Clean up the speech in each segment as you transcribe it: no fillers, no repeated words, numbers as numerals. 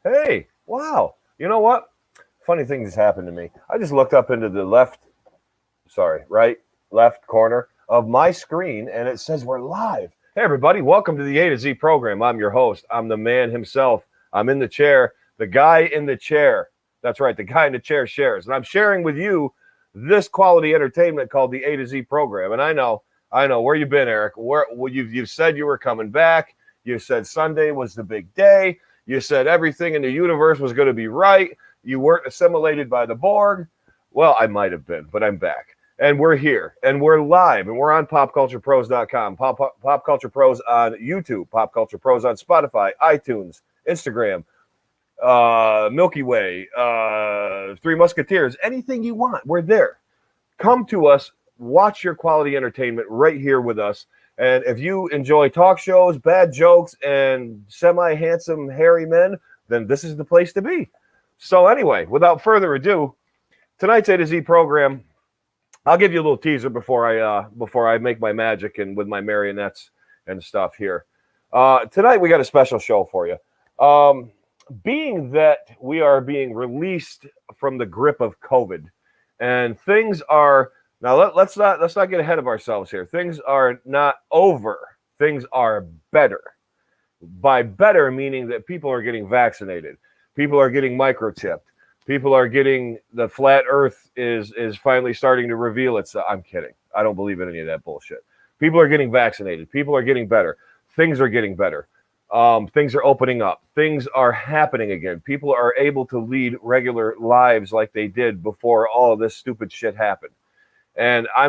Hey, wow. You know what? Funny thing just happened to me. I just looked up into the left corner of my screen and it says we're live. Hey, everybody. Welcome to the A to Z program. I'm your host. I'm the man himself. I'm in the chair, the guy in the chair. That's right. The guy in the chair shares. And I'm sharing with you this quality entertainment called the A to Z program. And I know where you been, Eric. You've said you were coming back. You said Sunday was the big day. You said everything in the universe was going to be right. You weren't assimilated by the Borg. Well, I might have been, but I'm back. And we're here. And we're live. And we're on PopCulturePros.com. Pop Culture Pros on YouTube. Pop Culture Pros on Spotify, iTunes, Instagram, Milky Way, Three Musketeers. Anything you want, we're there. Come to us. Watch your quality entertainment right here with us. And if you enjoy talk shows, bad jokes, and semi-handsome hairy men, then this is the place to be. So anyway, without further ado, tonight's A to Z program, I'll give you a little teaser before I make my magic and with my marionettes and stuff here. Tonight we got a special show for you. Being that we are being released from the grip of COVID, and things are now let's not get ahead of ourselves here. Things are not over. Things are better. By better meaning that people are getting vaccinated, people are getting microchipped, people are getting the flat Earth is finally starting to reveal itself. I'm kidding. I don't believe in any of that bullshit. People are getting vaccinated. People are getting better. Things are getting better. Things are opening up. Things are happening again. People are able to lead regular lives like they did before all of this stupid shit happened. And I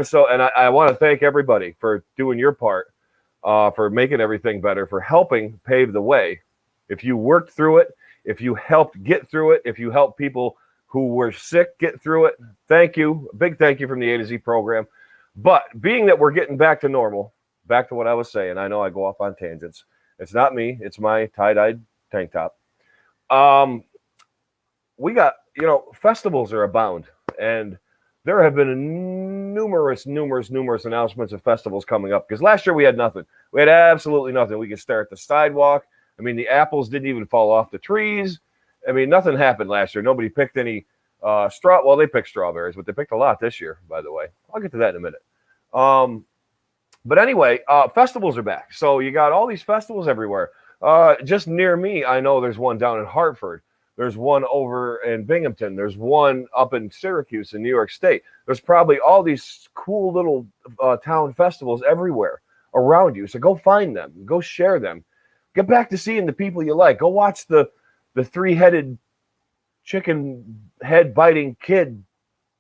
want to thank everybody for doing your part, for making everything better, for helping pave the way. If you worked through it, if you helped get through it, if you helped people who were sick get through it, thank you. A big thank you from the A to Z program. But being that we're getting back to normal, back to what I was saying, I know I go off on tangents. It's not me. It's my tie-dyed tank top. We got, festivals are abound. And there have been numerous announcements of festivals coming up. Because last year we had nothing. We had absolutely nothing. We could stare at the sidewalk. I mean, the apples didn't even fall off the trees. I mean, nothing happened last year. Nobody picked any well, they picked strawberries, but they picked a lot this year, by the way. I'll get to that in a minute. But anyway, festivals are back. So you got all these festivals everywhere. Just near me, I know there's one down in Hartford. There's one over in Binghamton. There's one up in Syracuse in New York State. There's probably all these cool little town festivals everywhere around you. So go find them. Go share them. Get back to seeing the people you like. Go watch the three-headed chicken head biting kid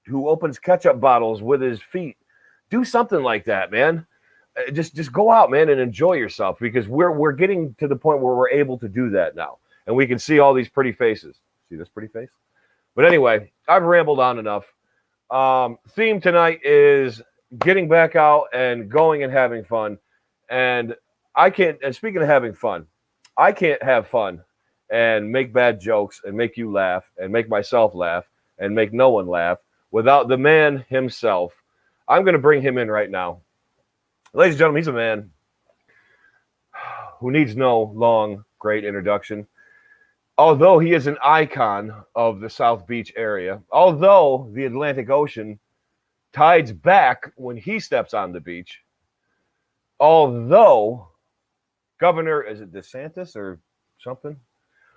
who opens ketchup bottles with his feet. Do something like that, man. Just go out, man, and enjoy yourself, because we're getting to the point where we're able to do that now, and we can see all these pretty faces. See this pretty face? But anyway, I've rambled on enough. Theme tonight is getting back out and going and having fun. And speaking of having fun, I can't have fun and make bad jokes and make you laugh and make myself laugh and make no one laugh without the man himself. I'm going to bring him in right now. Ladies and gentlemen, he's a man who needs no long, great introduction. Although he is an icon of the South Beach area, although the Atlantic Ocean tides back when he steps on the beach, although Governor, is it DeSantis or something?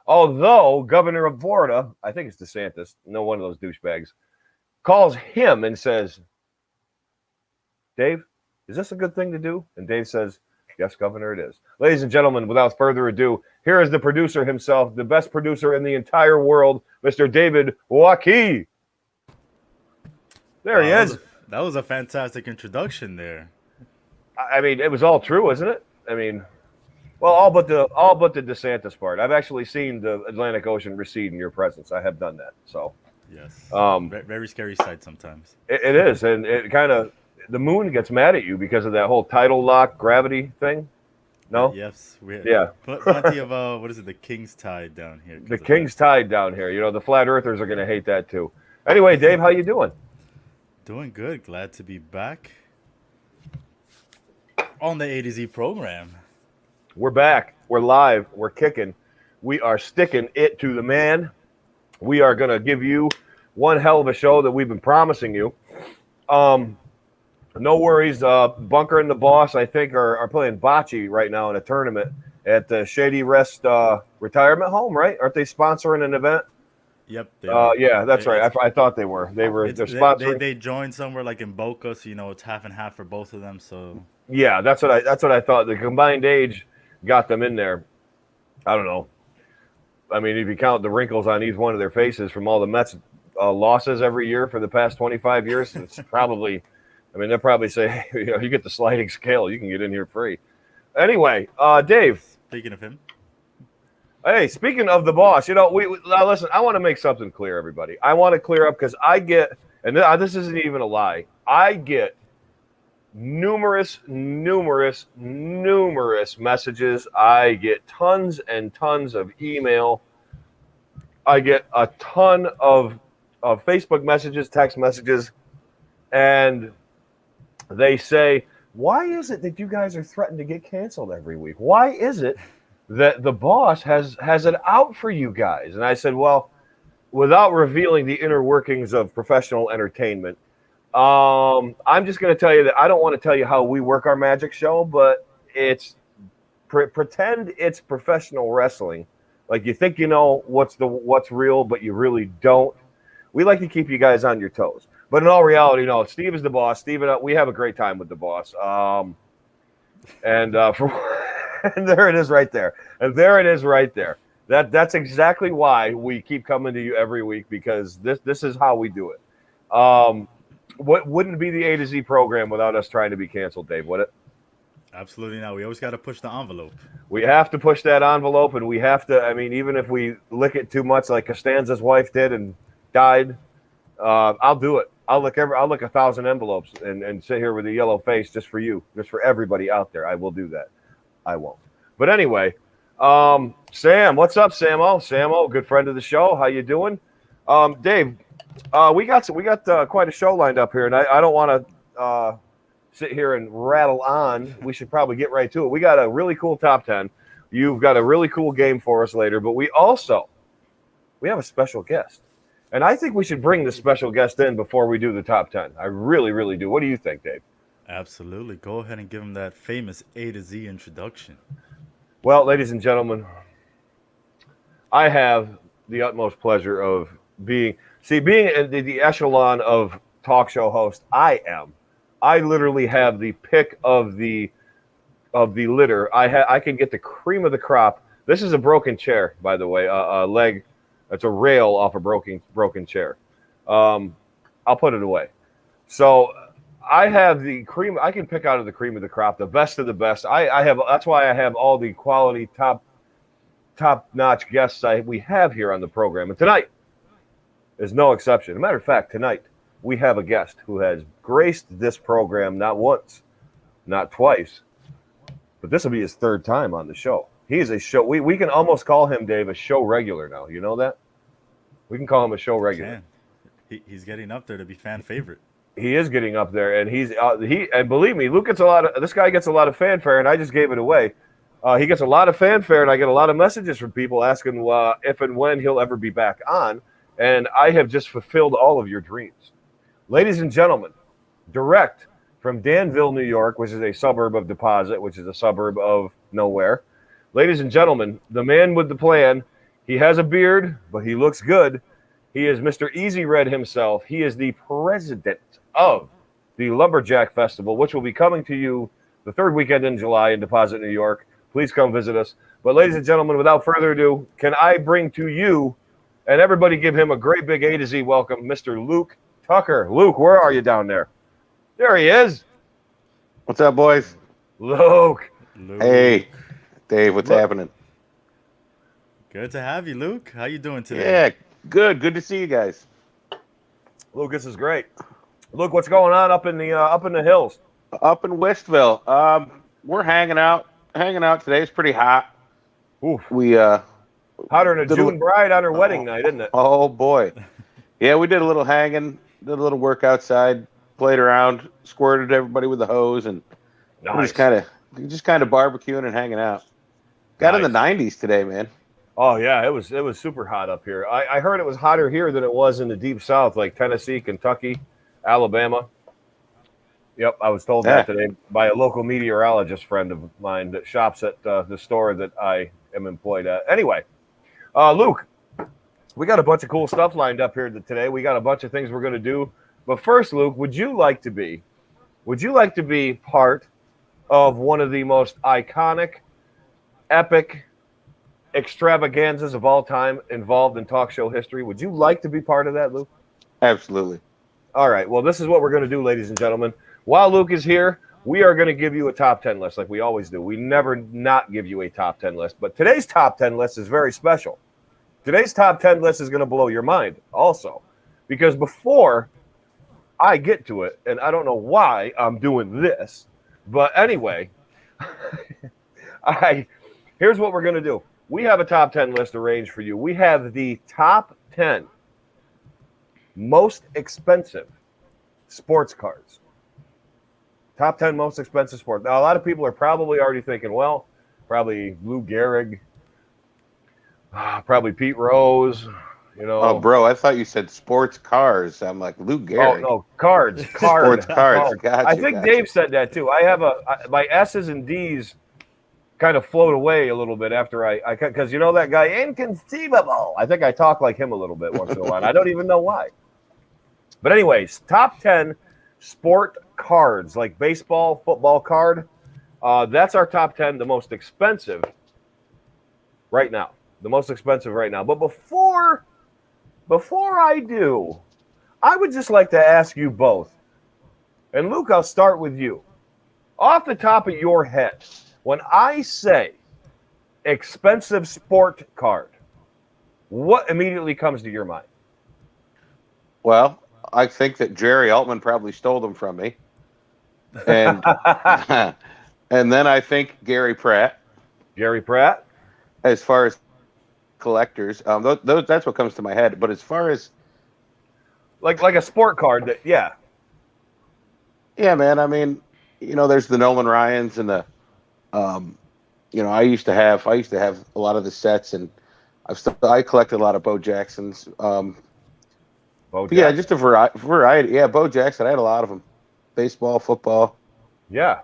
Although Governor of Florida, I think it's DeSantis, no one of those douchebags, calls him and says, Dave, is this a good thing to do? And Dave says, yes, Governor, it is. Ladies and gentlemen, without further ado, here is the producer himself, the best producer in the entire world, Mr. David Joaqui. There he is. That was a fantastic introduction there. I mean, it was all true, isn't it? I mean, well, all but the DeSantis part. I've actually seen the Atlantic Ocean recede in your presence. I have done that. So, yes, very scary sight sometimes. It is, and it kind of, the moon gets mad at you because of that whole tidal lock gravity thing. No. Yes. Yeah. Plenty of what is it? The King's Tide down here. The King's Tide down here. You know, the flat earthers are going to hate that too. Anyway, Dave, how you doing? Doing good. Glad to be back on the A to Z program. We're back. We're live. We're kicking. We are sticking it to the man. We are going to give you one hell of a show that we've been promising you. No worries. Bunker and the Boss, I think, are playing bocce right now in a tournament at the Shady Rest Retirement Home, right? Aren't they sponsoring an event? Yep. They are. Yeah, that's right. I thought they were. They're sponsoring. They joined somewhere like in Boca, so it's half and half for both of them. So yeah, that's what I thought. The combined age got them in there. I don't know. I mean, if you count the wrinkles on each one of their faces from all the Mets losses every year for the past 25 years, it's probably. I mean, they'll probably say, hey, you get the sliding scale. You can get in here free. Anyway, Dave. Speaking of him. Hey, speaking of the Boss, now listen, I want to make something clear, everybody. I want to clear up because I get, and this isn't even a lie, I get numerous messages. I get tons and tons of email. I get a ton of Facebook messages, text messages, and they say, why is it that you guys are threatened to get canceled every week? Why is it that the Boss has it out for you guys? And I said, well, without revealing the inner workings of professional entertainment, I'm just going to tell you that I don't want to tell you how we work our magic show, but it's pretend it's professional wrestling. Like you think you know what's real, but you really don't. We like to keep you guys on your toes. But in all reality, no, Steve is the Boss. Steve and we have a great time with the Boss. And there it is right there. And there it is right there. That's exactly why we keep coming to you every week, because this is how we do it. What wouldn't be the A to Z program without us trying to be canceled, Dave, would it? Absolutely not. We always got to push the envelope. We have to push that envelope, and we have to, I mean, even if we lick it too much like Costanza's wife did and died, I'll do it. I'll lick 1,000 envelopes and sit here with a yellow face just for you, just for everybody out there. I will do that. I won't. But anyway, Sam, what's up, Samo? Samo, good friend of the show. How you doing? Dave, we got quite a show lined up here, and I don't want to sit here and rattle on. We should probably get right to it. We got a really cool top 10. You've got a really cool game for us later, but we have a special guest. And I think we should bring the special guest in before we do the top 10. I really, really do. What do you think, Dave? Absolutely. Go ahead and give him that famous A to Z introduction. Well, ladies and gentlemen, I have the utmost pleasure of being in the echelon of talk show host. I literally have the pick of the litter. I can get the cream of the crop. This is a broken chair, by the way, a leg. It's a rail off a broken chair. I'll put it away. So I have the cream. I can pick out of the cream of the crop, the best of the best. That's why I have all the quality, top-notch guests we have here on the program. And tonight is no exception. As a matter of fact, tonight we have a guest who has graced this program not once, not twice, but this will be his third time on the show. He is a show. We can almost call him, Dave, a show regular now. You know that? We can call him a show regular. He's getting up there to be fan favorite. He is getting up there, and and believe me, this guy gets a lot of fanfare, and I just gave it away. He gets a lot of fanfare, and I get a lot of messages from people asking if and when he'll ever be back on, and I have just fulfilled all of your dreams. Ladies and gentlemen, direct from Danville, New York, which is a suburb of Deposit, which is a suburb of nowhere. Ladies and gentlemen, the man with the plan. He has a beard, but he looks good. He is Mr. Easy Red himself. He is the president of the Lumberjack Festival, which will be coming to you the third weekend in July in Deposit, New York. Please come visit us. But ladies and gentlemen, without further ado, can I bring to you, and everybody give him a great big A to Z welcome, Mr. Luke Tucker. Luke, where are you down there? There he is. What's up, boys? Luke. Hey, Dave, what's happening? Good to have you, Luke. How you doing today? Yeah, good. Good to see you guys. Luke, this is great. Luke, what's going on up in the hills? Up in Westville. We're hanging out today. It's pretty hot. Oof. We hotter than a June bride on her wedding night, isn't it? Oh boy. Yeah, we did a little hanging, did a little work outside, played around, squirted everybody with the hose, and nice. we're just kind of barbecuing and hanging out. Got in the 90s today, man. Oh yeah, it was super hot up here. I heard it was hotter here than it was in the deep south, like Tennessee, Kentucky, Alabama. Yep, I was told that Yeah. today by a local meteorologist friend of mine that shops at the store that I am employed at. Anyway, Luke, we got a bunch of cool stuff lined up here today. We got a bunch of things we're going to do. But first, Luke, would you like to be part of one of the most iconic, epic extravaganzas of all time involved in talk show history? Would you like to be part of that, Luke? Absolutely. All right. Well, this is what we're going to do, ladies and gentlemen. While Luke is here, we are going to give you a top 10 list like we always do. We never not give you a top 10 list. But today's top 10 list is very special. Today's top 10 list is going to blow your mind also. Because before I get to it, and I don't know why I'm doing this, but anyway, here's what we're going to do. We have a top 10 list arranged for you. We have the top 10 most expensive sports cards. Top 10 most expensive sports. Now, a lot of people are probably already thinking, well, probably Lou Gehrig, probably Pete Rose, you know. Oh, bro, I thought you said sports cars. I'm like, Lou Gehrig. Oh, no, cards. Sports cards. Gotcha, I think Dave said that too. I have my S's and D's kind of float away a little bit after I because you know that guy, inconceivable. I think I talk like him a little bit once in a while. I don't even know why. But anyways, top 10 sport cards, like baseball, football card. That's our top 10, the most expensive right now. The most expensive right now. But before I do, I would just like to ask you both. And Luke, I'll start with you. Off the top of your head, when I say expensive sport card, what immediately comes to your mind? Well, I think that Jerry Altman probably stole them from me. And and then I think Gary Pratt. Gary Pratt? As far as collectors, those that's what comes to my head. But as far as like a sport card that, yeah, man, I mean, there's the Nolan Ryans and the I used to have a lot of the sets, and I collected a lot of Bo Jacksons. Bo Jackson. Yeah, just a variety. Yeah, Bo Jackson, I had a lot of them. Baseball, football. Yeah.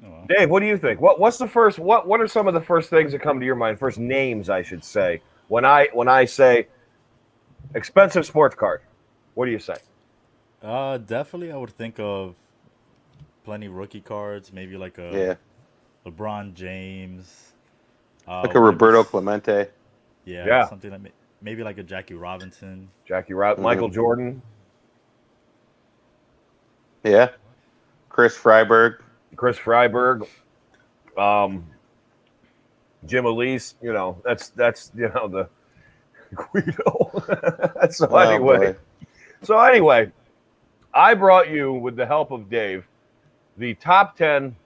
Oh, wow. Dave, what do you think? What's the first? What are some of the first things that come to your mind? First names, I should say. When I say expensive sports card, what do you say? Definitely, I would think of plenty rookie cards, maybe like a LeBron James, Like a Roberto Clemente. Yeah. something like maybe like a Jackie Robinson. Michael Jordan. Yeah. Chris Freiberg. Jim Elise, that's the Guido. So anyway, I brought you, with the help of Dave, the top 10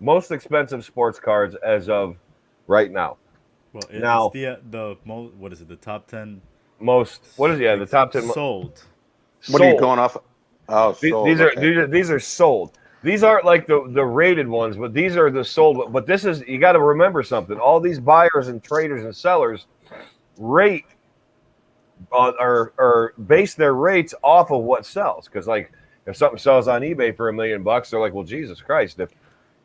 most expensive sports cards as of right now. Well, Now- it's the what is it? The top 10 the top 10 sold. What are you sold. going off? Oh, sold. These okay. are sold. These aren't like the rated ones, but these are the sold. But this is, you got to remember something. All these buyers and traders and sellers rate or base their rates off of what sells. Because like if something sells on eBay for $1 million, they're like, well, Jesus Christ,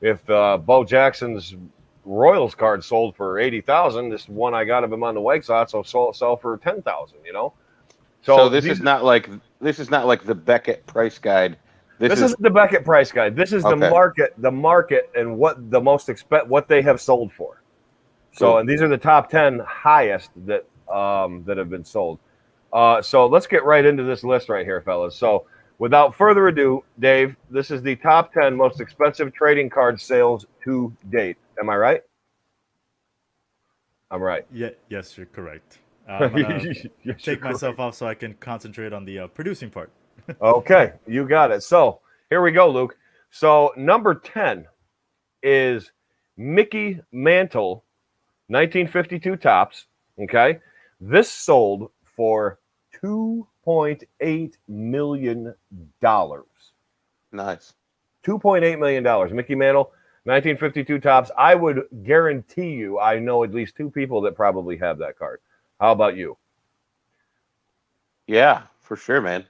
if Bo Jackson's Royals card sold for 80,000, this one I got of him on the White Sox will sell for 10,000. So this is not like the Beckett price guide. This isn't the Beckett price guide. This is Okay. the market, and what the most what they have sold for. So, Cool. and these are the top 10 highest that have been sold. So let's get right into this list right here, fellas. So without further ado, Dave, this is the top 10 most expensive trading card sales to date. Am I right? I'm right. Yeah, yes, you're correct. I'm gonna Yes, you're take myself off so I can concentrate on the producing part. Okay, you got it. So here we go, Luke. So number 10 is Mickey Mantle, 1952 tops. Okay, this sold for $2.8 million. Nice. $2.8 million. Mickey Mantle, 1952 tops. I would guarantee you I know at least 2 people that probably have that card. How about you? Yeah, for sure, man.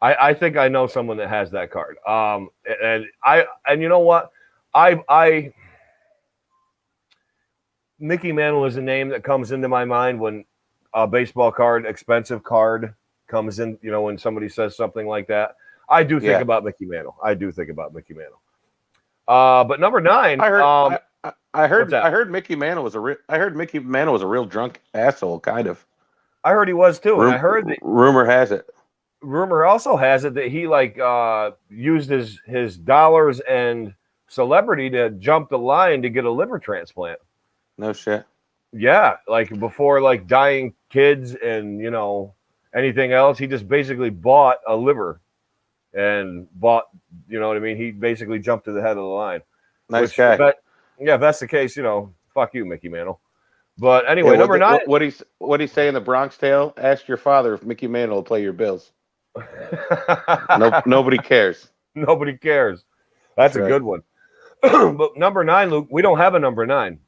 I think I know someone that has that card. And you know what? I Mickey Mantle is a name that comes into my mind when a baseball card, expensive card comes in, you know, when somebody says something like that. I do think about Mickey Mantle. But number 9, I heard Mickey Mantle was a real drunk asshole, kind of. I heard he was too, and I heard that rumor also has it that he used his dollars and celebrity to jump the line to get a liver transplant. No shit. Yeah, before dying kids and anything else, he just basically bought a liver and bought, you know what I mean? He basically jumped to the head of the line. Nice guy. If that's the case, fuck you, Mickey Mantle. But anyway, number 9. What he say in the Bronx Tale? Ask your father if Mickey Mantle will pay your bills. Nobody cares. Nobody cares. That's a good one. But number 9, Luke, we don't have a number 9.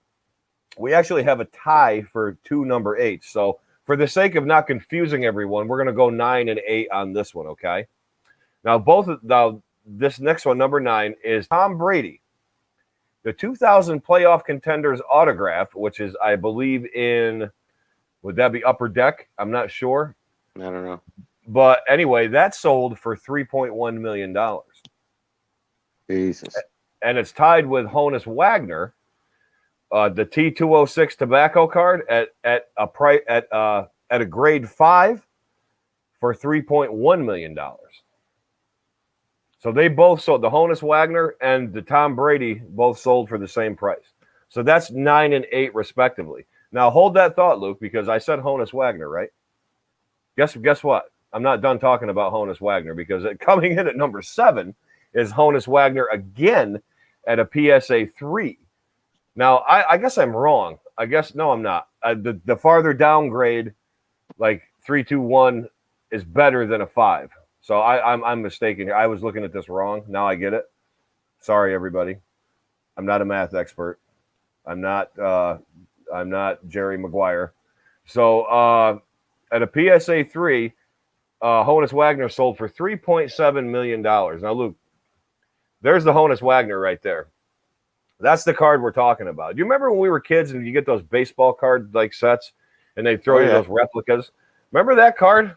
We actually have a tie for 2 number 8. So for the sake of not confusing everyone, we're going to go 9 and 8 on this one, okay? Now, this next one, number 9, is Tom Brady. The 2000 playoff contenders autograph, which is, I believe, would that be Upper Deck? I'm not sure. I don't know. But anyway, that sold for $3.1 million. Jesus. And it's tied with Honus Wagner, the T206 tobacco card at a grade 5 for $3.1 million. So they both sold, the Honus Wagner and the Tom Brady both sold for the same price. So that's 9 and 8 respectively. Now hold that thought, Luke, because I said Honus Wagner, right? Guess what? I'm not done talking about Honus Wagner, because coming in at number 7 is Honus Wagner again at a PSA 3. Now I guess I'm wrong. No, I'm not. The farther downgrade, like 321, is better than a 5. So I'm mistaken here. I was looking at this wrong. Now I get it. Sorry, everybody. I'm not a math expert. I'm not Jerry Maguire. So at a PSA 3, Honus Wagner sold for $3.7 million. Now, Luke, there's the Honus Wagner right there. That's the card we're talking about. Do you remember when we were kids and you get those baseball card sets and they throw you those replicas? Remember that card?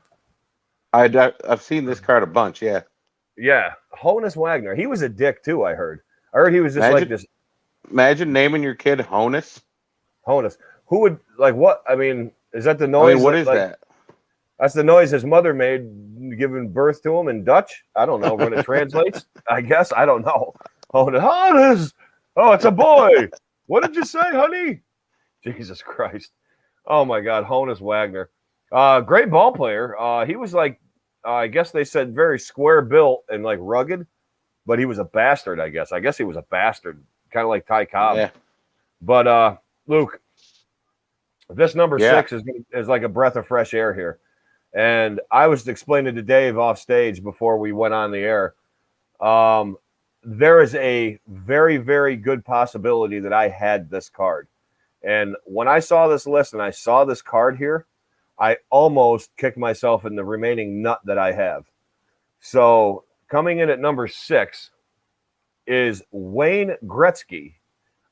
I've seen this card a bunch, yeah. Yeah, Honus Wagner. He was a dick too, I heard. I heard he was just like this. Imagine naming your kid Honus. Honus. Who would, what? I mean, is that the noise? What is that? That's the noise his mother made giving birth to him in Dutch. I don't know when it translates. I guess. I don't know. Honus. Oh, it's a boy. What did you say, honey? Jesus Christ. Oh, my God. Honus Wagner. Great ball player. He was I guess they said very square built and rugged, but he was a bastard, I guess. I guess he was a bastard, kind of like Ty Cobb. Yeah. But Luke, this number 6 is like a breath of fresh air here. And I was explaining to Dave off stage before we went on the air. There is a very, very good possibility that I had this card. And when I saw this list and I saw this card here, I almost kicked myself in the remaining nut that I have. So coming in at number 6 is Wayne Gretzky,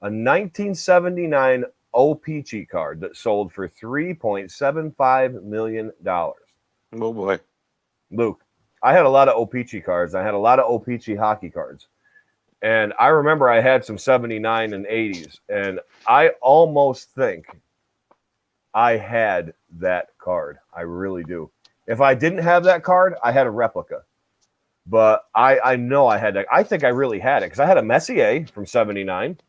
a 1979 OPC card that sold for $3.75 million. Oh, boy. Luke, I had a lot of OPC cards. I had a lot of OPC hockey cards. And I remember I had some 79 and 80s. And I almost think I had that card. I really do. If I didn't have that card, I had a replica. But I know I had that. I think I really had it because I had a Messier from 79.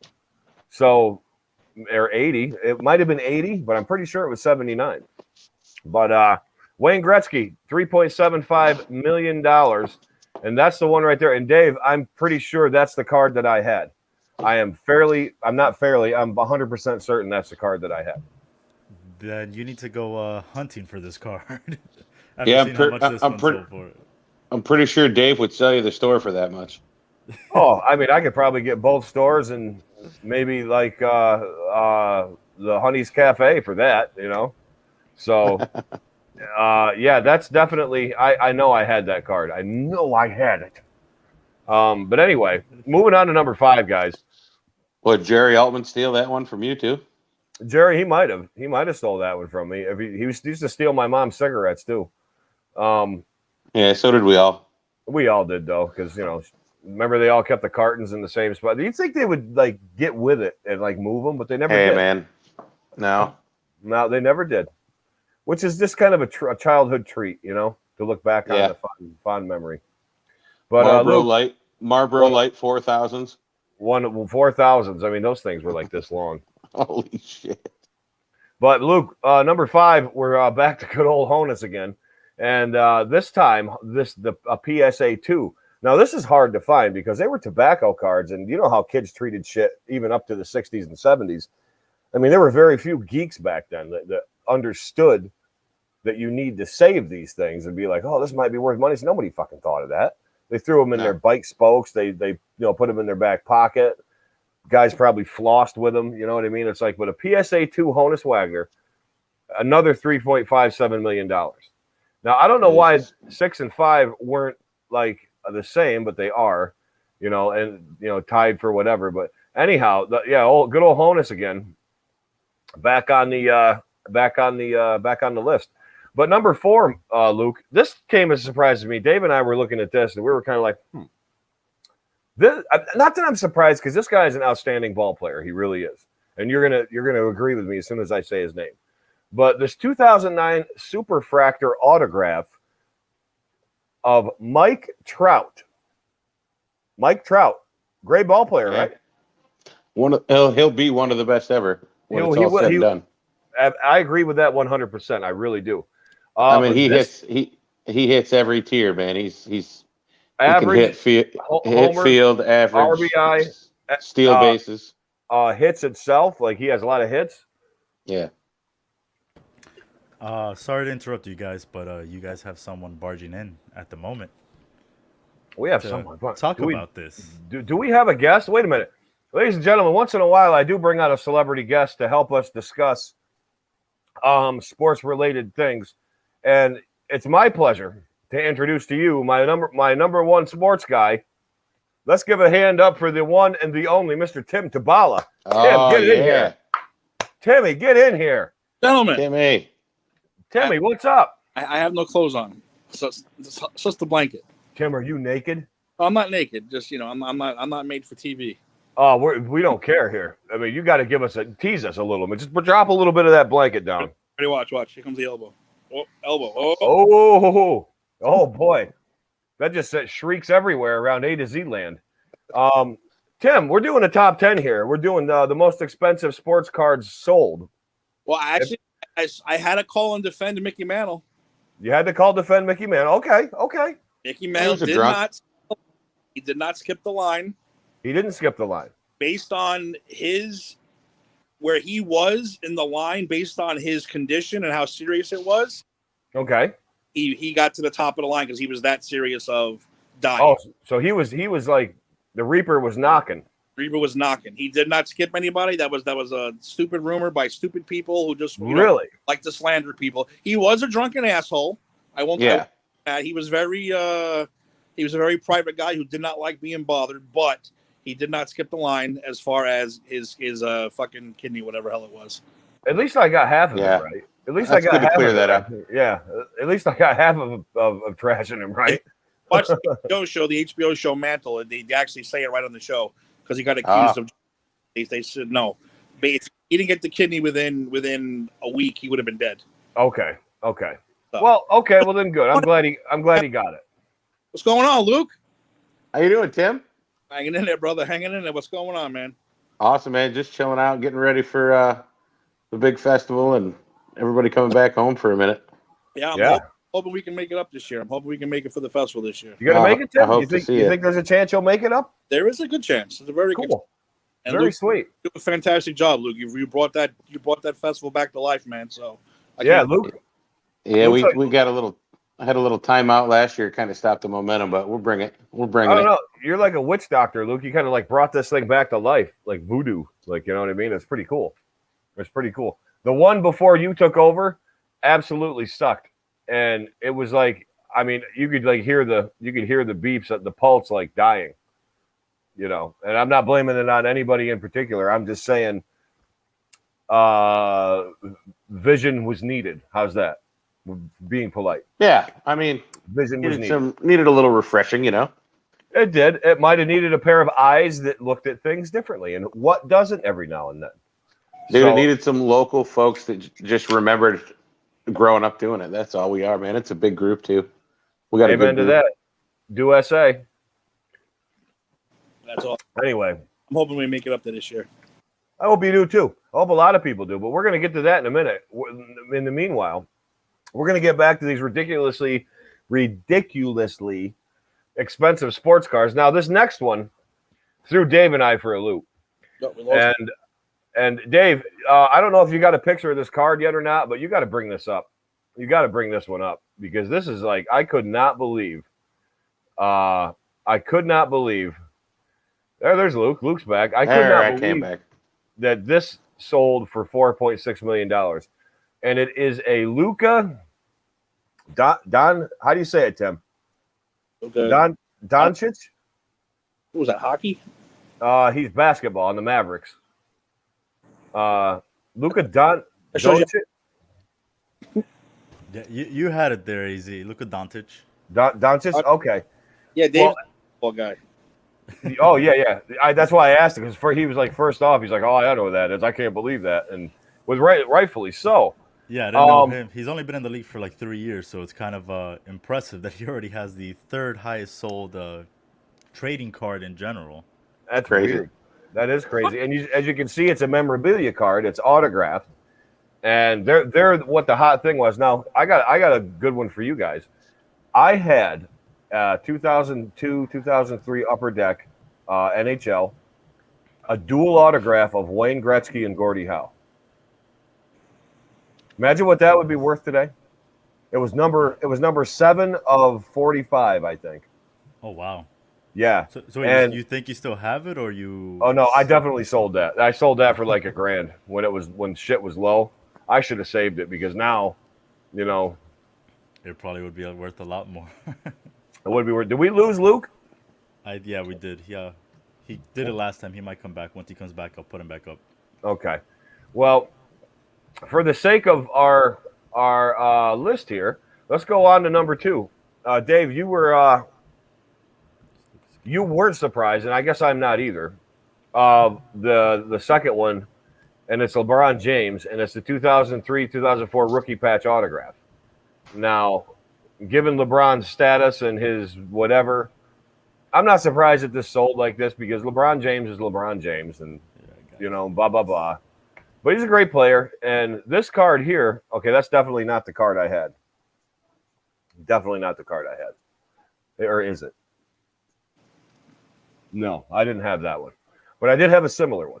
So, or 80. It might have been 80, but I'm pretty sure it was 79. But Wayne Gretzky, $3.75 million. And that's the one right there. And Dave, I'm pretty sure that's the card that I had. I'm 100% certain that's the card that I had. Then you need to go hunting for this card. I'm pretty sure Dave would sell you the store for that much. Oh, I mean, I could probably get both stores and maybe like the Honey's Cafe for that, you know. So yeah, that's definitely. I know I had that card. I know I had it. But anyway, moving on to number 5, guys. Would Jerry Altman steal that one from you too? Jerry, he might have. He might have stole that one from me. If he used to steal my mom's cigarettes too. Yeah, so did we all. We all did though, because remember they all kept the cartons in the same spot. Do you think they would like get with it and like move them? But they never did. Hey man, no, they never did. Which is just kind of a childhood treat, to look back on the fond memory. But Marlboro Light 4000s. 4,000s. I mean, those things were like this long. Holy shit! But Luke, number 5, we're back to good old Honus again, and this time a PSA 2. Now this is hard to find because they were tobacco cards, and you know how kids treated shit even up to the 60s and 70s. I mean, there were very few geeks back then that understood that you need to save these things and be like, oh, this might be worth money. So nobody fucking thought of that. They threw them in their bike spokes. They put them in their back pocket. Guys probably flossed with them. You know what I mean? It's like, but a PSA 2 Honus Wagner, another $3.57 million. Now, I don't know why 6 and 5 weren't like the same, but they are, and tied for whatever. But anyhow, good old Honus again, back on the list. But number 4, Luke, this came as a surprise to me. Dave and I were looking at this, and we were kind of like, not that I'm surprised, because this guy is an outstanding ball player. He really is, and you're gonna agree with me as soon as I say his name. But this 2009 Superfractor autograph of Mike Trout. Mike Trout, great ball player, right? He'll be one of the best ever when it's all said and done. I agree with that 100%. I really do. I mean, he hits every tier, man. He's average, he can hit field, average, RBI, steal bases, hits itself. Like, he has a lot of hits. Yeah. Sorry to interrupt you guys, but you guys have someone barging in at the moment. We have someone. Talk about this. Do we have a guest? Wait a minute. Ladies and gentlemen, once in a while, I do bring out a celebrity guest to help us discuss sports-related things. And it's my pleasure to introduce to you my number 1 sports guy. Let's give a hand up for the one and the only Mr. Tim Tabala. Tim, get in here. Timmy, get in here. Gentlemen. Timmy, what's up? I have no clothes on. So it's just the blanket. Tim, are you naked? I'm not naked. Just, I'm not made for TV. Oh, we don't care here. I mean, you got to tease us a little bit. Just drop a little bit of that blanket down. Ready, watch. Here comes the elbow. Oh, elbow. Oh boy. That just shrieks everywhere around A2Z land. Tim, we're doing a top 10 here. We're doing the most expensive sports cards sold. Well, actually, I had to call and defend Mickey Mantle. You had to defend Mickey Mantle. Okay. Mickey Mantle did not skip the line. He didn't skip the line. Based on where he was in the line, based on his condition and how serious it was. Okay. He got to the top of the line because he was that serious of dying. Oh, so he was like the Reaper was knocking. Reaper was knocking. He did not skip anybody. That was a stupid rumor by stupid people who just really like to slander people. He was a drunken asshole. I won't. Yeah. He was a very private guy who did not like being bothered, but he did not skip the line as far as his fucking kidney, whatever hell it was. At least I got half of it right. At least I got half clear of that up. Yeah. At least I got half of trashing him, right? Watch the HBO show Mantle, and they actually say it right on the show because he got accused of. They said no. If he didn't get the kidney within a week, he would have been dead. Okay. So. Well, then good. I'm glad he got it. What's going on, Luke? How you doing, Tim? Hanging in there, brother. Hanging in there. What's going on, man? Awesome, man. Just chilling out, getting ready for the big festival and everybody coming back home for a minute. Yeah, I'm hoping we can make it up this year. I'm hoping we can make it for the festival this year. You gonna make it, Tim? You think there's a chance you'll make it up? There is a good chance. It's a very good chance. And Very Luke, sweet. You did a fantastic job, Luke. You brought that festival back to life, man. So Luke. Yeah, we got a little. I had a little timeout last year, kind of stopped the momentum, but we'll bring it. We'll bring it. I don't know. You're like a witch doctor, Luke. You kind of like brought this thing back to life, like voodoo. Like, you know what I mean? It's pretty cool. It's pretty cool. The one before you took over absolutely sucked. And it was like, I mean, you could hear the beeps at the pulse like dying. You know, and I'm not blaming it on anybody in particular. I'm just saying vision was needed. How's that? Being polite. Yeah, I mean, Vision was needed a little refreshing, you know. It did. It might have needed a pair of eyes that looked at things differently. And what doesn't every now and then? Dude, it needed some local folks that just remembered growing up doing it. That's all we are, man. It's a big group, too. We got amen to that. Do SA. That's all. Anyway. I'm hoping we make it up to this year. I hope you do, too. I hope a lot of people do. But we're going to get to that in a minute. In the meanwhile, we're going to get back to these ridiculously expensive sports cars. Now, this next one threw Dave and I for a loop. And Dave, I don't know if you got a picture of this card yet or not, but you got to bring this up. You got to bring this one up because this is like, I could not believe. There's Luke. Luke's back. I could not believe that this sold for $4.6 million. And it is a Luka Don. How do you say it, Tim? Okay. Doncic? What was that, hockey? He's basketball on the Mavericks. Luka Doncic. Yeah, you had it there, easy. Luka Doncic. Doncic? Okay. Yeah, Dave's a guy. Oh, yeah. That's why I asked him, because he was like, first off, he's like, oh, I know who that is. I can't believe that. And was rightfully so. Yeah, I didn't know him. He's only been in the league for like 3 years, so it's kind of impressive that he already has the third highest sold trading card in general. That's crazy. Weird. That is crazy. And as you can see, it's a memorabilia card. It's autographed. And they're what the hot thing was. Now, I got a good one for you guys. I had 2002, 2003 Upper Deck NHL, a dual autograph of Wayne Gretzky and Gordie Howe. Imagine what that would be worth today. It was number 7 of 45, I think. Oh wow. Yeah. So you think you still have it, or you? Oh no, I definitely sold that. I sold that for like $1,000 when shit was low. I should have saved it because now, you know, it probably would be worth a lot more. It would be worth. Did we lose Luke? Yeah, we did. Yeah, he did it last time. He might come back. Once he comes back, I'll put him back up. Okay. Well, for the sake of our list here, let's go on to number 2. Dave, you weren't surprised, and I guess I'm not either. The second one, and it's LeBron James, and it's the 2003-2004 rookie patch autograph. Now, given LeBron's status and his whatever, I'm not surprised that this sold like this because LeBron James is LeBron James, and you know, blah blah blah. But he's a great player, and this card here, okay, that's definitely not the card I had. Definitely not the card I had. Or is it? No, I didn't have that one. But I did have a similar one,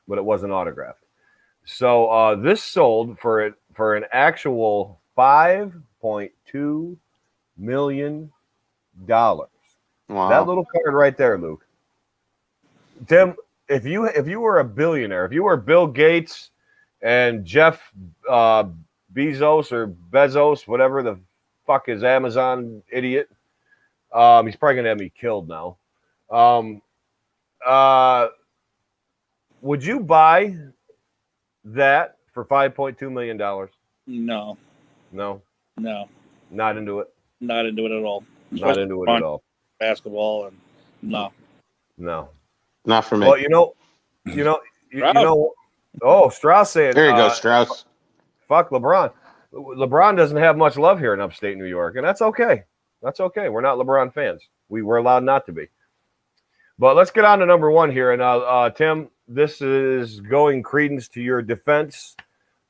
but it wasn't autographed. So this sold for an actual $5.2 million. Wow. That little card right there, Luke. Tim, if you were a billionaire, if you were Bill Gates and Jeff Bezos or Bezos, whatever the fuck is Amazon idiot, he's probably gonna have me killed now. Would you buy that for $5.2 million? No. Not into it. Not into it at all. Not into it at all. Basketball and no. Not for me. Well, you know. Oh, Strauss saying. There you go, Strauss. Fuck LeBron. LeBron doesn't have much love here in upstate New York, and that's okay. That's okay. We're not LeBron fans. We're allowed not to be. But let's get on to number 1 here. And Tim, this is going credence to your defense.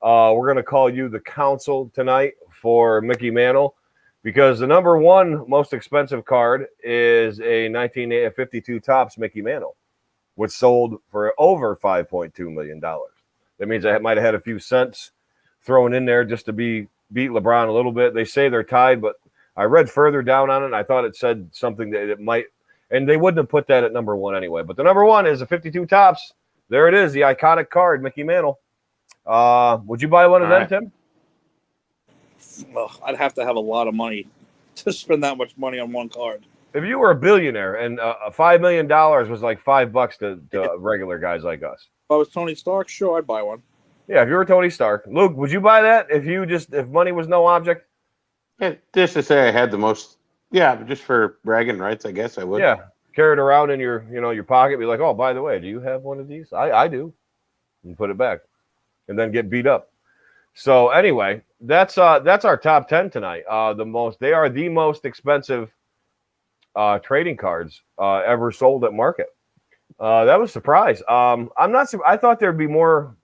We're going to call you the counsel tonight for Mickey Mantle because the number 1 most expensive card is a 1952 Topps Mickey Mantle, which sold for over $5.2 million. That means I might have had a few cents thrown in there just to beat LeBron a little bit. They say they're tied, but I read further down on it, and I thought it said something that it might, and they wouldn't have put that at number 1 anyway. But the number 1 is a 52 Topps. There it is, the iconic card, Mickey Mantle. Would you buy one of them, Tim? Well, I'd have to have a lot of money to spend that much money on one card. If you were a billionaire and $5 million was like $5 to regular guys like us. If I was Tony Stark, sure, I'd buy one. Yeah, if you were Tony Stark. Luke, would you buy that if money was no object? Yeah, just to say I had the most. Yeah, just for bragging rights, I guess I would. Yeah, carry it around in your pocket. Be like, oh, by the way, do you have one of these? I do. And put it back, and then get beat up. So anyway, that's our top 10 tonight. They are the most expensive trading cards ever sold at market. That was a surprise. I'm not. I thought there'd be more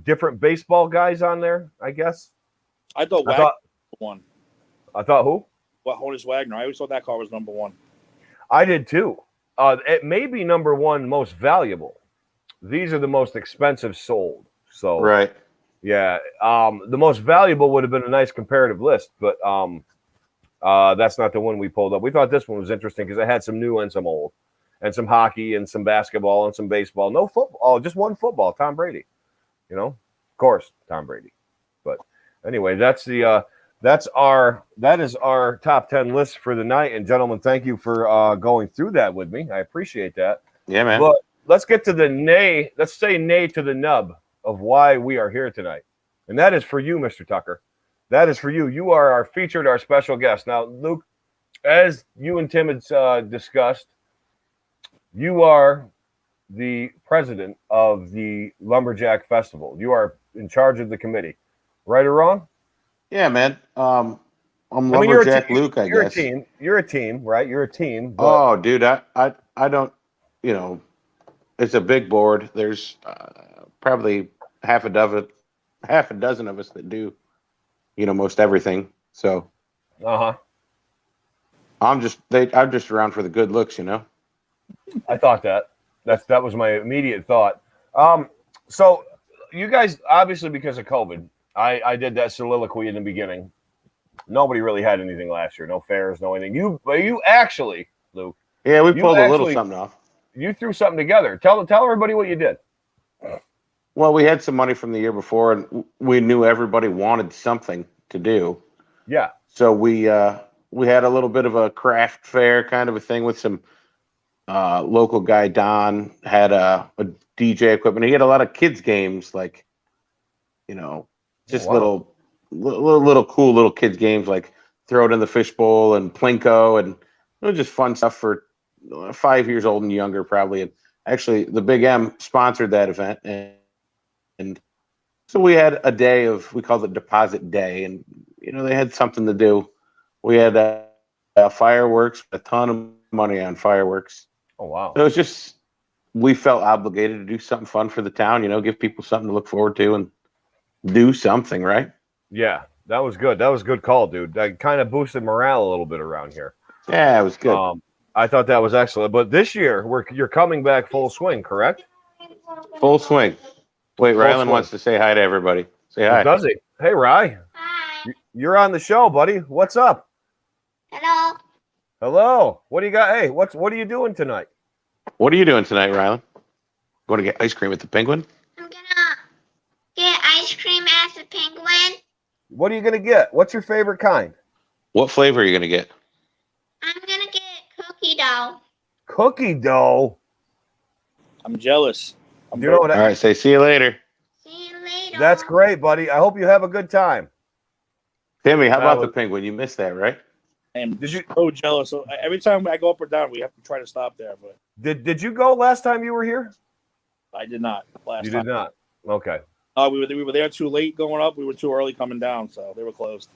different baseball guys on there. I guess. I thought Wagner was one. I thought who? Well, Honus Wagner. I always thought that card was number 1. I did too. It may be number 1 most valuable. These are the most expensive sold. So right. Yeah. The most valuable would have been a nice comparative list, but that's not the one we pulled up. We thought this one was interesting because it had some new and some old, and some hockey and some basketball and some baseball. No football, just one football. Tom Brady. Of course, Tom Brady. But anyway, that is our top 10 list for the night. And gentlemen, thank you for going through that with me. I appreciate that. Yeah, man. But let's get to the nay. Let's say nay to the nub of why we are here tonight. And that is for you, Mr. Tucker. That is for you. You are our special guest. Now, Luke, as you and Tim had discussed, you are the president of the Lumberjack Festival. You are in charge of the committee. Right or wrong? Yeah, man. I'm Lumberjack Luke, I guess. You're a team, right? You're a team. But... Oh, dude, I don't, it's a big board. There's probably half a dozen of us that do, most everything. So, I'm just around for the good looks, I thought that was my immediate thought. So you guys, obviously because of COVID, I did that soliloquy in the beginning. Nobody really had anything last year. No fairs, no anything. You actually, Luke. Yeah, we pulled a little something off. You threw something together. Tell everybody what you did. Well, we had some money from the year before, and we knew everybody wanted something to do. Yeah. So we had a little bit of a craft fair kind of a thing with some local guy. Don had a DJ equipment. He had a lot of kids games, like just little cool little kids games like Throw It in the Fishbowl and Plinko, and it was just fun stuff for 5 years old and younger, probably. And actually, the Big M sponsored that event, and so we had a day we called it Deposit Day, and they had something to do. We had fireworks, a ton of money on fireworks. Oh wow! So it was just we felt obligated to do something fun for the town, give people something to look forward to and do something, right? Yeah, that was good. That was a good call, dude. That kind of boosted morale a little bit around here. Yeah, it was good. I thought that was excellent. But this year, you're coming back full swing, correct? Full swing. Wait, Rylan wants to say hi to everybody. Say hi. Does he? Hey, Rye. Hi. You're on the show, buddy. What's up? Hello. Hello. What do you got? Hey, what are you doing tonight? What are you doing tonight, Rylan? You want to get ice cream at the Penguin? I'm gonna get ice cream at the Penguin. What are you gonna get? What's your favorite kind? What flavor are you gonna get? I'm gonna get cookie dough. Cookie dough. I'm jealous. All right, say see you later. See you later. That's great, buddy. I hope you have a good time. Timmy, how about the Penguin? You missed that, right? I am so jealous. So every time I go up or down, we have to try to stop there. But did you go last time you were here? I did not. You did not. Okay. We were there too late going up. We were too early coming down, so they were closed.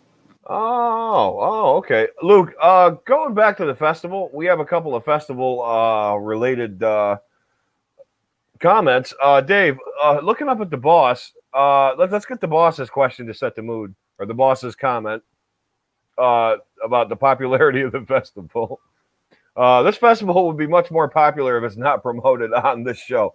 Oh, okay. Luke, going back to the festival, we have a couple of festival related comments. Dave, looking up at the boss, let's get the boss's question to set the mood, or the boss's comment about the popularity of the festival. This festival would be much more popular if it's not promoted on this show.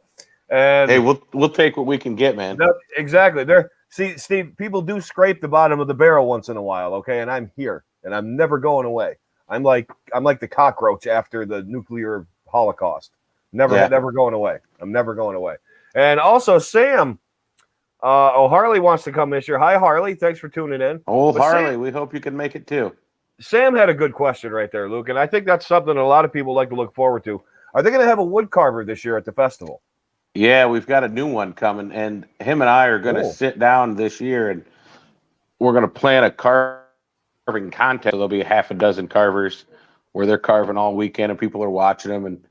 And hey, we'll take what we can get, man. Exactly. See, Steve, people do scrape the bottom of the barrel once in a while, okay? And I'm here, and I'm never going away. I'm like the cockroach after the nuclear holocaust. Never going away. I'm never going away. And also, Sam Harley wants to come this year. Hi, Harley. Thanks for tuning in. Old But Harley, Sam, we hope you can make it too. Sam had a good question right there, Luke, and I think that's something a lot of people like to look forward to. Are they going to have a wood carver this year at the festival? Yeah, we've got a new one coming, and him and I are going to sit down this year, and we're going to plan a carving contest. So there'll be a half a dozen carvers where they're carving all weekend, and people are watching them, and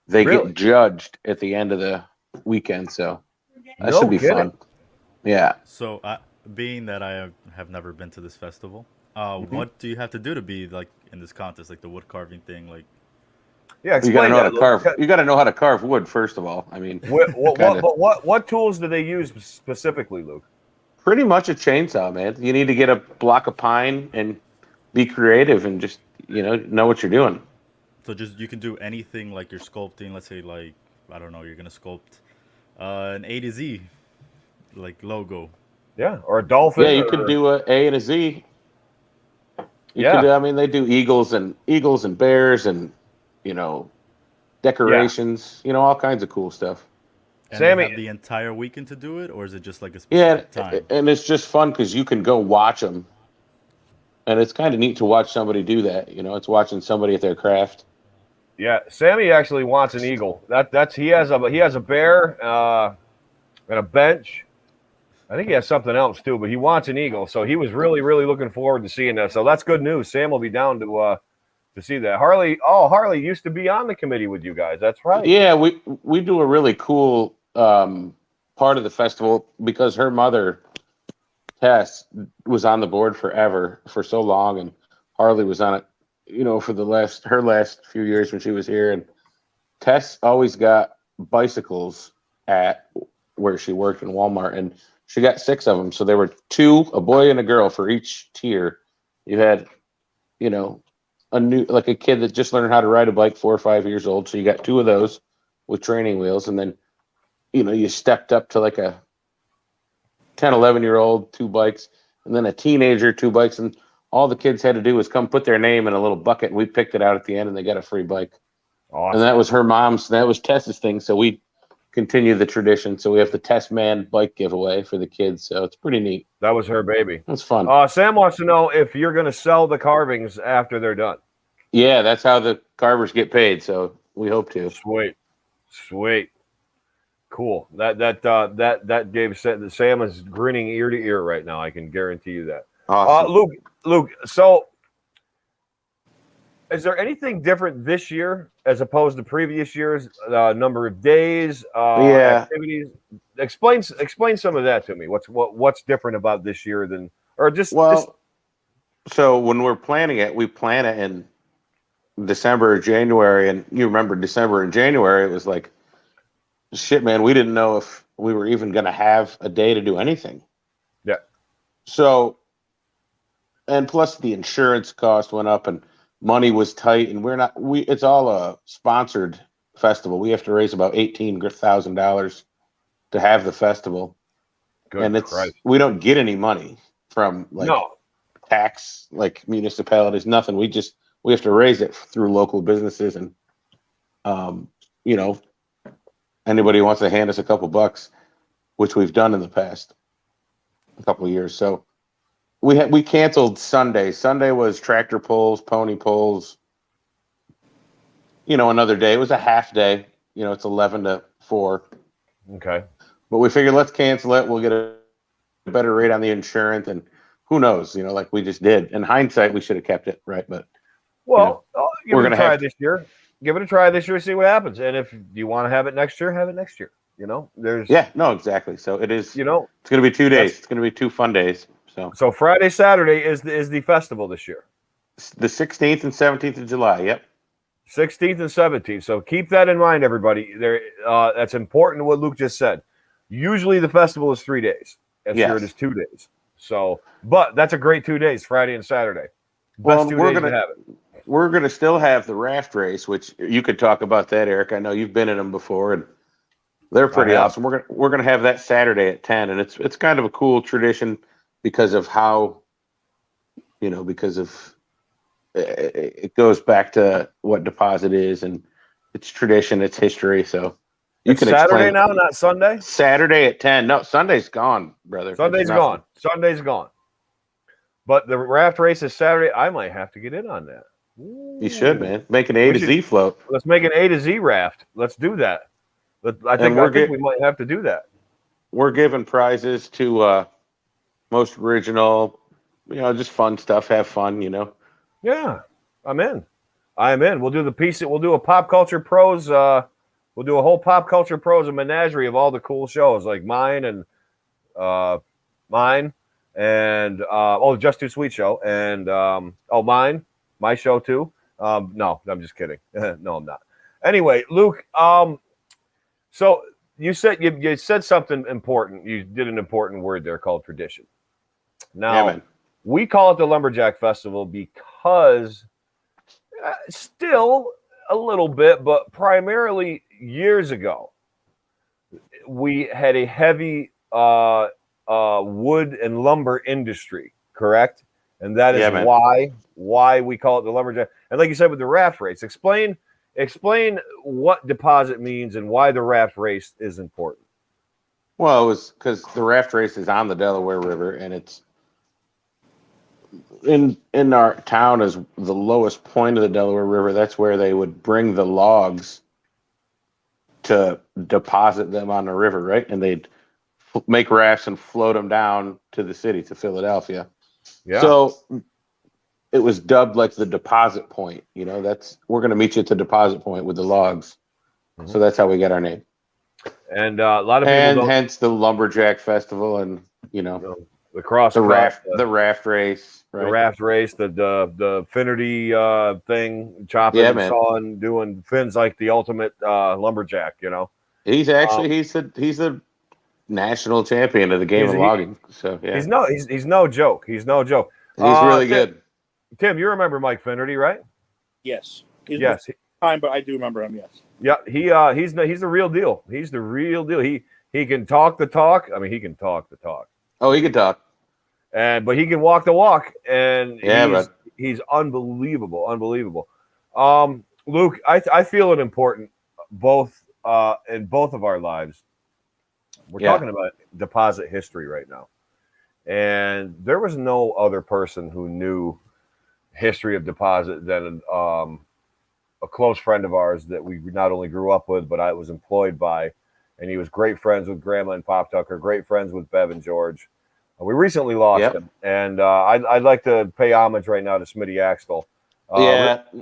they get judged at the end of the weekend. So that should be fun. Yeah. So, being that I have never been to this festival, what do you have to do to be like in this contest, like the wood carving thing? Like, yeah, you got to know how to carve. You got to know how to carve wood first of all. I mean, what tools do they use specifically, Luke? Pretty much a chainsaw, man. You need to get a block of pine and be creative and just know what you're doing. So just you can do anything like you're sculpting. Let's say like I don't know, you're gonna sculpt an A2Z like logo. Yeah, or a dolphin. Yeah, you could do a A and a Z. I mean, they do eagles and bears and decorations. All kinds of cool stuff. And Sammy, they have the entire weekend to do it, or is it just like a specific time? And it's just fun because you can go watch them, and it's kind of neat to watch somebody do that. It's watching somebody at their craft. Yeah, Sammy actually wants an eagle. He has a bear and a bench. I think he has something else too, but he wants an eagle. So he was really, really looking forward to seeing that. So that's good news. Sam will be down to see that. Harley used to be on the committee with you guys. That's right. Yeah, we do a really cool part of the festival because her mother, Tess, was on the board for so long, and Harley was on it, for her last few years when she was here. And Tess always got bicycles at where she worked in Walmart, and she got 6 of them. So there were 2, a boy and a girl for each tier. You had, a kid that just learned how to ride a bike, 4 or 5 years old. So you got 2 of those with training wheels. And then, you stepped up to like a 10, 11-year-old, 2 bikes, and then a teenager, 2 bikes. And all the kids had to do was come put their name in a little bucket, and we picked it out at the end, and they got a free bike. Awesome. And that was her mom's, that was Tess's thing. So we continue the tradition. So we have the Tess Man bike giveaway for the kids. So it's pretty neat. That was her baby. That's fun. Sam wants to know if you're going to sell the carvings after they're done. Yeah, that's how the carvers get paid. So we hope to. Sweet. Cool. That gave Sam is grinning ear to ear right now. I can guarantee you that. Awesome. Luke. So, is there anything different this year as opposed to previous years? Number of days, activities. Explain some of that to me. What's different about this year than, or just? So when we're planning it, we plan it in December or January, and you remember December and January, it was like, shit, man, we didn't know if we were even going to have a day to do anything. Yeah. So, and plus the insurance cost went up and money was tight, and it's all a sponsored festival. We have to raise about $18,000 to have the festival. We don't get any money from tax, like municipalities, nothing. We have to raise it through local businesses, and anybody who wants to hand us a couple bucks, which we've done in the past couple of years. So we canceled Sunday. Sunday was tractor pulls, pony pulls. Another day. It was a half day. It's 11 to 4. Okay. But we figured let's cancel it. We'll get a better rate on the insurance, and who knows? Like we just did. In hindsight, we should have kept it, right? But we're going to try this year. Give it a try this year, see what happens. And if you want to have it next year, have it next year. Exactly. So it is. It's going to be 2 days. It's going to be 2 fun days. So Friday, Saturday is the festival this year. The 16th and 17th of July. Yep. 16th and 17th. So keep that in mind, everybody. That's important. What Luke just said. Usually the festival is 3 days. This year it is 2 days. So, but that's a great 2 days, Friday and Saturday. Best 2 days to have it. We're going to still have the raft race, which you could talk about that, Eric. I know you've been in them before. And They're pretty have. awesome. We're gonna have that Saturday at 10, and it's kind of a cool tradition because of how, because of it goes back to what deposit is, and it's tradition, it's history. So you It's can Saturday explain now, not Sunday. Saturday at 10. No, Sunday's gone, brother. It's Sunday's nothing. gone. Sunday's gone. But the raft race is Saturday. I might have to get in on that. You should, Ooh. man. Make an A to Z float. Let's make an A to Z raft. Let's do that. I think we might have to do that. We're giving prizes to most original, just fun stuff. Have fun, Yeah, I'm in. I'm in. We'll do the piece. We'll do a Pop Culture Pros. We'll do a whole Pop Culture Pros, a menagerie of all the cool shows, like mine and Just Too Sweet show, and my show too. No, I'm just kidding. No, I'm not. Anyway, Luke. So you said you said something important. You did an important word there called tradition. Now, we call it the Lumberjack Festival because still a little bit, but primarily years ago, we had a heavy wood and lumber industry, correct? And that is why we call it the Lumberjack. And like you said with the raft race, explain what deposit means and why the raft race is important. Well, it was because the raft race is on the Delaware River, and it's in our town is the lowest point of the Delaware River. That's where they would bring the logs to deposit them on the river, right? And they'd make rafts and float them down to the city, to Philadelphia. Yeah. So it was dubbed like the deposit point. We're going to meet you at the deposit point with the logs. Mm-hmm. So that's how we got our name. And a lot of people hence the Lumberjack Festival, and the raft race, right? The raft race, the Finnerty thing, chopping and sawing, doing Finn's like the ultimate lumberjack. He's actually he's the national champion of the game of logging. So yeah, he's no joke. He's no joke. He's really good. Tim, you remember Mike Finnerty, right? Yes. Yes. Time, but I do remember him. Yes. Yeah. He's the real deal. He's the real deal. He can talk the talk. I mean, he can talk the talk. Oh, he can talk. But he can walk the walk, and he's unbelievable. Luke, I feel it important both in both of our lives. We're talking about deposit history right now, and there was no other person who knew history of deposit than a close friend of ours that we not only grew up with, but I was employed by, and he was great friends with Grandma and Pop Tucker, great friends with Bev and George. We recently lost him, and I'd like to pay homage right now to Smitty Axtell.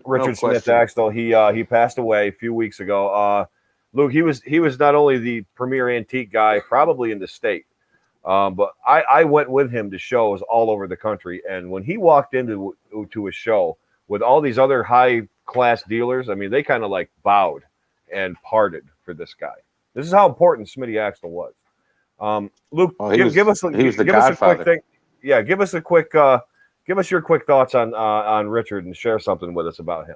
Richard Smith Axtell. He passed away a few weeks ago. Luke, he was not only the premier antique guy probably in the state, but I went with him to shows all over the country, and when he walked into a show with all these other high class dealers, I mean, they kind of like bowed and parted for this guy. This is how important Smitty Axtell was. Luke, give us a quick thing. Yeah, give us your quick thoughts on Richard and share something with us about him.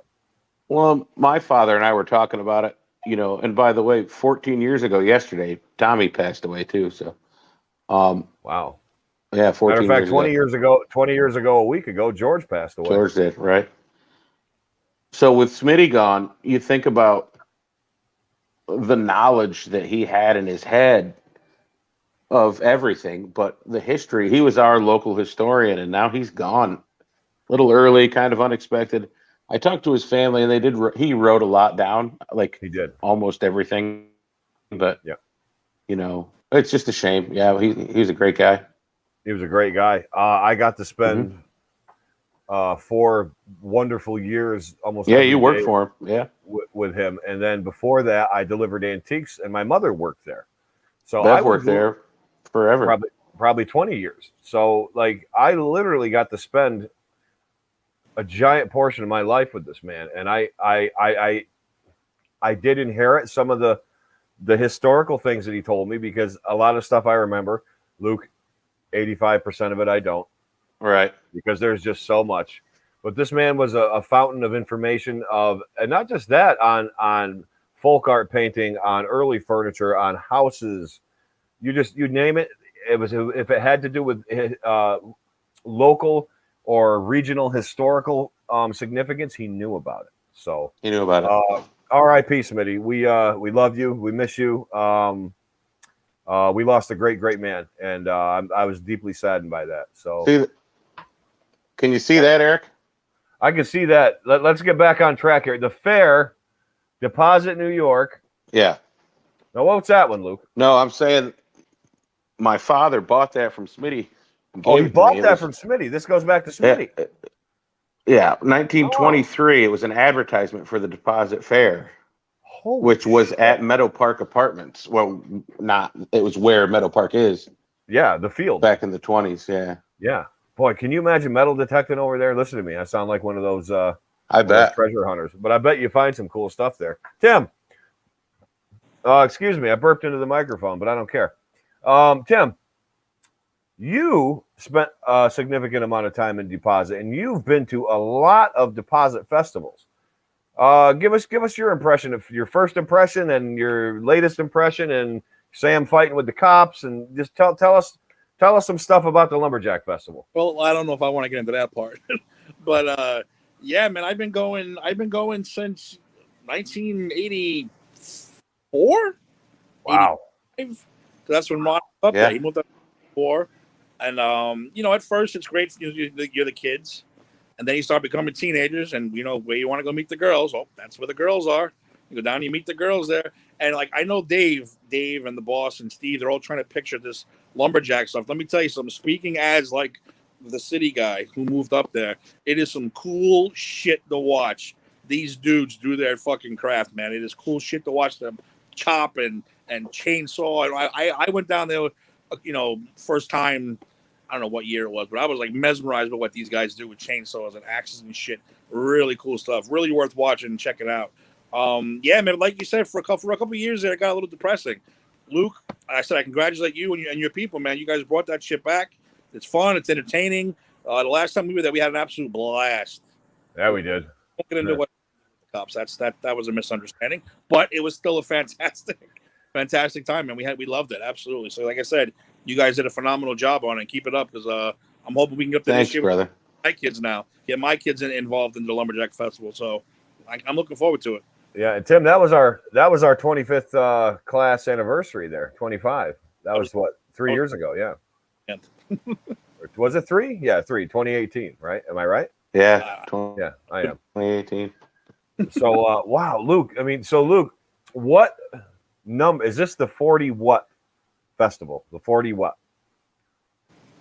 Well, my father and I were talking about it, and by the way, 14 years ago yesterday, Tommy passed away too. So, wow. Yeah, 14 matter of fact, 20 years ago, a week ago, George passed away. George did, right? So with Smitty gone, you think about the knowledge that he had in his head of everything, but the history. He was our local historian, and now he's gone. A little early, kind of unexpected. I talked to his family, and he wrote a lot down, like he did almost everything. But it's just a shame. Yeah, he's a great guy. He was a great guy. I got to spend 4 wonderful years almost. Yeah, you worked for him. Yeah, with him, and then before that, I delivered antiques, and my mother worked there. So I worked there forever, probably 20 years. So like, I literally got to spend a giant portion of my life with this man, and I did inherit some of the historical things that he told me, because a lot of stuff I remember, Luke, 85% of it I don't. Right. Because there's just so much. But this man was a fountain of information and not just that, on folk art painting, on early furniture, on houses. You name it. It was, if it had to do with local or regional historical significance, he knew about it. So You knew about it. R.I.P. Smitty. We love you. We miss you. We lost a great man, and I was deeply saddened by that. So Can you see that, Eric? I can see that. Let's get back on track here. The fair, Deposit, New York. Yeah. Now, what's that one, Luke? No, I'm saying my father bought that from Smitty. Oh, he bought that from Smitty. This goes back to Smitty. Yeah, 1923. It was an advertisement for the Deposit Fair, which was at Meadow Park Apartments. Well, it was where Meadow Park is. Yeah, the field. Back in the 20s, yeah. Yeah. Boy, can you imagine metal detecting over there? Listen to me. I sound like one of those I bet. treasure hunters. But I bet you find some cool stuff there. Tim. Excuse me. I burped into the microphone, but I don't care. Tim, you spent a significant amount of time in Deposit, and you've been to a lot of Deposit festivals. Give us your impression, of your first impression and your latest impression, and Sam fighting with the cops, and just tell us some stuff about the Lumberjack Festival. Well, I don't know if I want to get into that part, but yeah, man, I've been going since 1984. Wow. 85. That's when Ron was up there. He moved up before, and at first it's great. You're the kids, and then you start becoming teenagers, and where you want to go meet the girls. Oh, that's where the girls are. You go down, you meet the girls there, and like I know Dave, and the boss, and Steve, they're all trying to picture this lumberjack stuff. Let me tell you something. Speaking as like the city guy who moved up there, it is some cool shit to watch. These dudes do their fucking craft, man. It is cool shit to watch them chop and chainsaw. And I went down there, first time. I don't know what year it was, but I was like mesmerized by what these guys do with chainsaws and axes and shit. Really cool stuff. Really worth watching and checking out. Yeah, man. Like you said, for a couple of years there, it got a little depressing. Luke, I said I congratulate you and your people, man. You guys brought that shit back. It's fun. It's entertaining. The last time we were there, we had an absolute blast. Yeah, we did. Don't get into what cops. That was a misunderstanding, but it was still a fantastic time, and we loved it absolutely. So, like I said, you guys did a phenomenal job on it. Keep it up, because I'm hoping we can get to this year brother. with my kids now. Get my kids involved in the Lumberjack Festival. So, I'm looking forward to it. Yeah, and Tim, that was our 25th class anniversary there. 25. That was what, 3 years ago? Yeah. Was it 3? Yeah, 3. 2018, right? Am I right? Yeah. Yeah, I am. 2018. So, wow, Luke. I mean, so Luke, what number is this? The 40 what festival? The 40 what?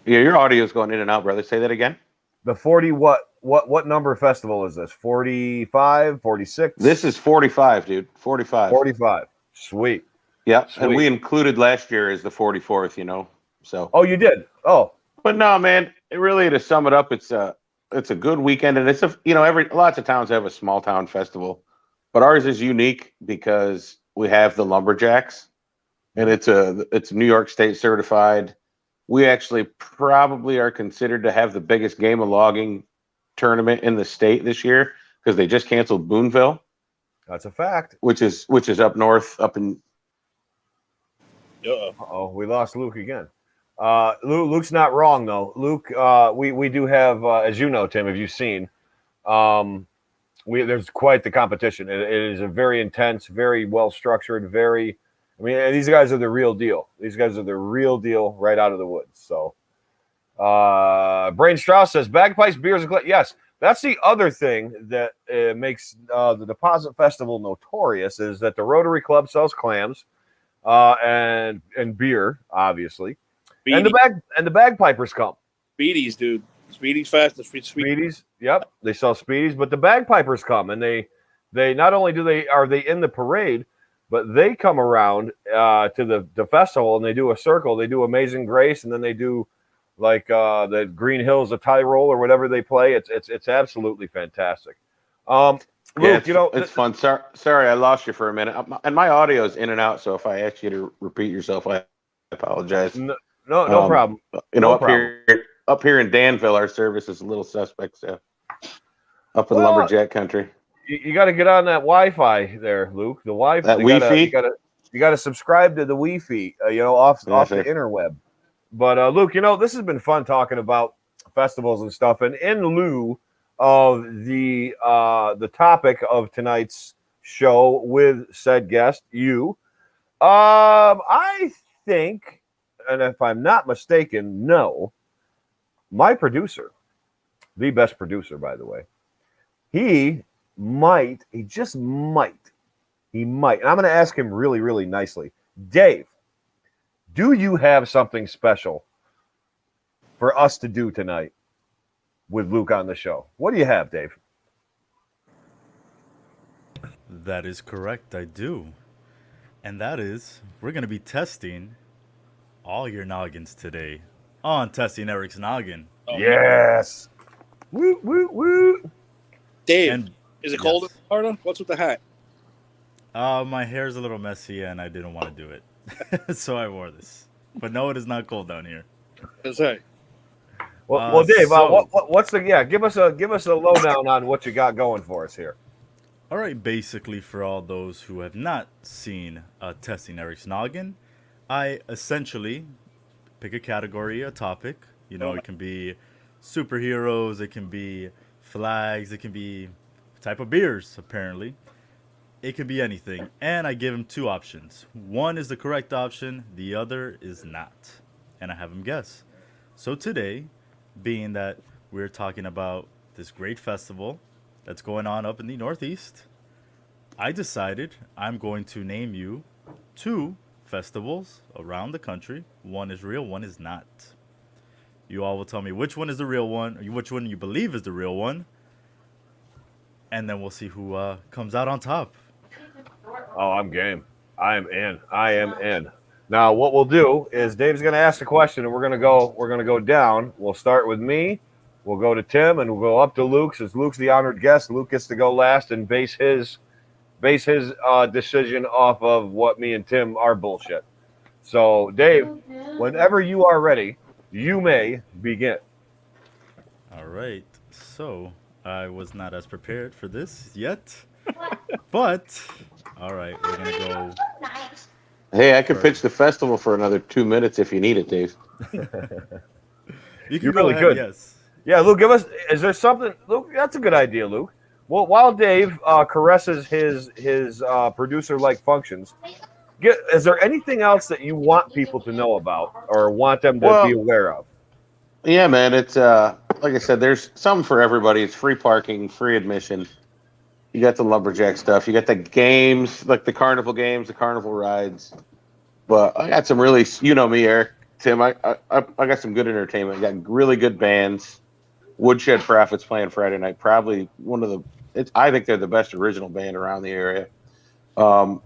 Yeah, your audio is going in and out, brother. Say that again. The 40 what number festival is this? 45, 46? This is 45, dude. 45. 45. Sweet. Yeah, Sweet. And we included last year as the 44th, So. Oh, you did? Oh. But no, man, really, to sum it up, it's a good weekend, and it's lots of towns have a small town festival, but ours is unique because we have the Lumberjacks, and it's New York State certified. We actually probably are considered to have the biggest game of logging tournament in the state this year, because they just canceled Boonville. That's a fact. Which is up north, up in. Uh-oh, we lost Luke again. Luke's not wrong though. Luke, we do have, as you know, Tim, have you seen? There's quite the competition. It is a very intense, very well structured, these guys are the real deal. These guys are the real deal right out of the woods. So, Brain Strauss says bagpipes, beers, and yes, that's the other thing that makes the Deposit Festival notorious, is that the Rotary Club sells clams, and beer, obviously. Beatty. And the bagpipers come. Speedies, dude. Speedies fast. Speedies. Yep, they sell Speedies, but the bagpipers come, and they not only are they in the parade, but they come around to the festival, and they do a circle. They do Amazing Grace, and then they do like the Green Hills, the Tyrol, or whatever they play. It's absolutely fantastic. Luke, it's fun. Sorry, I lost you for a minute, and my audio is in and out. So if I ask you to repeat yourself, I apologize. No problem. Up here in Danville, our service is a little suspect. So up in lumberjack country. You got to get on that Wi-Fi there, Luke. The Wi-Fi. That Wi-Fi? You got to subscribe to the Wi-Fi. Off sir. the interweb. But Luke, this has been fun talking about festivals and stuff. And in lieu of the topic of tonight's show with said guest, I think, and if I'm not mistaken, no, my producer, the best producer, by the way, he just might, and I'm going to ask him really, really nicely. Dave, do you have something special for us to do tonight with Luke on the show? What do you have, Dave? That is correct, I do. And that is, we're going to be testing all your noggins today on Testing Eric's Noggin. Yes. Woo, woo, woo. Dave, And is it cold in Florida? What's with the hat? my hair's a little messy and I didn't want to do it. So I wore this. But no, it is not cold down here. Say. Well, Dave, what's the give us a lowdown on what you got going for us here. All right, basically for all those who have not seen Testing Eric's Noggin, I essentially pick a category, a topic. It can be superheroes, it can be flags, it can be type of beers, apparently. It could be anything. And I give him two options. One is the correct option, the other is not. And I have him guess. So today, being that we're talking about this great festival that's going on up in the Northeast, I decided I'm going to name you two festivals around the country. One is real, one is not. You all will tell me which one is the real one, or which one you believe is the real one, and then we'll see who comes out on top. Oh, I'm game. I am in. Now, what we'll do is Dave's going to ask the question, and we're going to go down. We'll start with me. We'll go to Tim, and we'll go up to Luke. Since Luke's the honored guest, Luke gets to go last and base his decision off of what me and Tim are bullshit. So, Dave, whenever you are ready, you may begin. All right. So I was not as prepared for this yet, but all right, we're gonna go. Hey, I could pitch the festival for another 2 minutes if you need it, Dave. You're really good. Yes. Yeah, Luke, is there something? Luke, that's a good idea, Luke. Well, while Dave caresses his producer-like functions, is there anything else that you want people to know about or want them to be aware of? Yeah, man, it's like I said, there's something for everybody. It's free parking, free admission. You got the lumberjack stuff. You got the games, like the carnival games, the carnival rides. But I got some really, me, Eric, Tim. I got some good entertainment. I got really good bands. Woodshed Prophets playing Friday night. Probably one of I think they're the best original band around the area. John